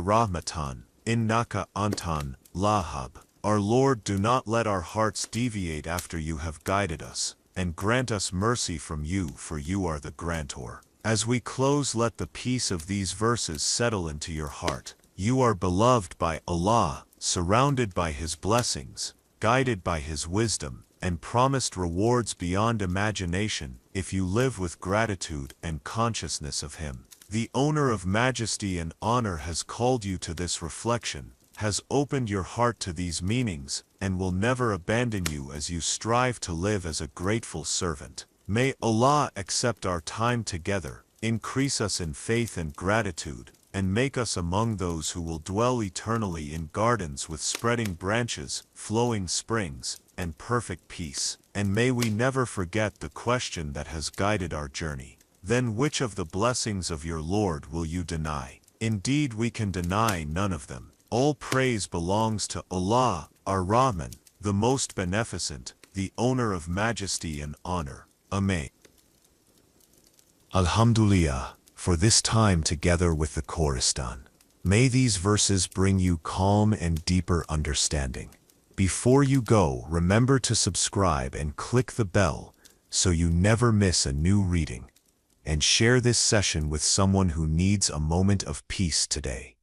rahmatan innaka antan lahab. Our Lord, do not let our hearts deviate after you have guided us, and grant us mercy from you, for you are the grantor. As we close, let the peace of these verses settle into your heart. You are beloved by Allah, surrounded by His blessings, guided by His wisdom, and promised rewards beyond imagination if you live with gratitude and consciousness of Him. The owner of majesty and honor has called you to this reflection, has opened your heart to these meanings, and will never abandon you as you strive to live as a grateful servant. May Allah accept our time together, increase us in faith and gratitude, and make us among those who will dwell eternally in gardens with spreading branches, flowing springs, and perfect peace. And may we never forget the question that has guided our journey. Then which of the blessings of your Lord will you deny? Indeed, we can deny none of them. All praise belongs to Allah, Ar-Rahman, the most beneficent, the owner of majesty and honor. Amen. Alhamdulillah, for this time together with the Quran. May these verses bring you calm and deeper understanding. Before you go, remember to subscribe and click the bell so you never miss a new reading. And share this session with someone who needs a moment of peace today.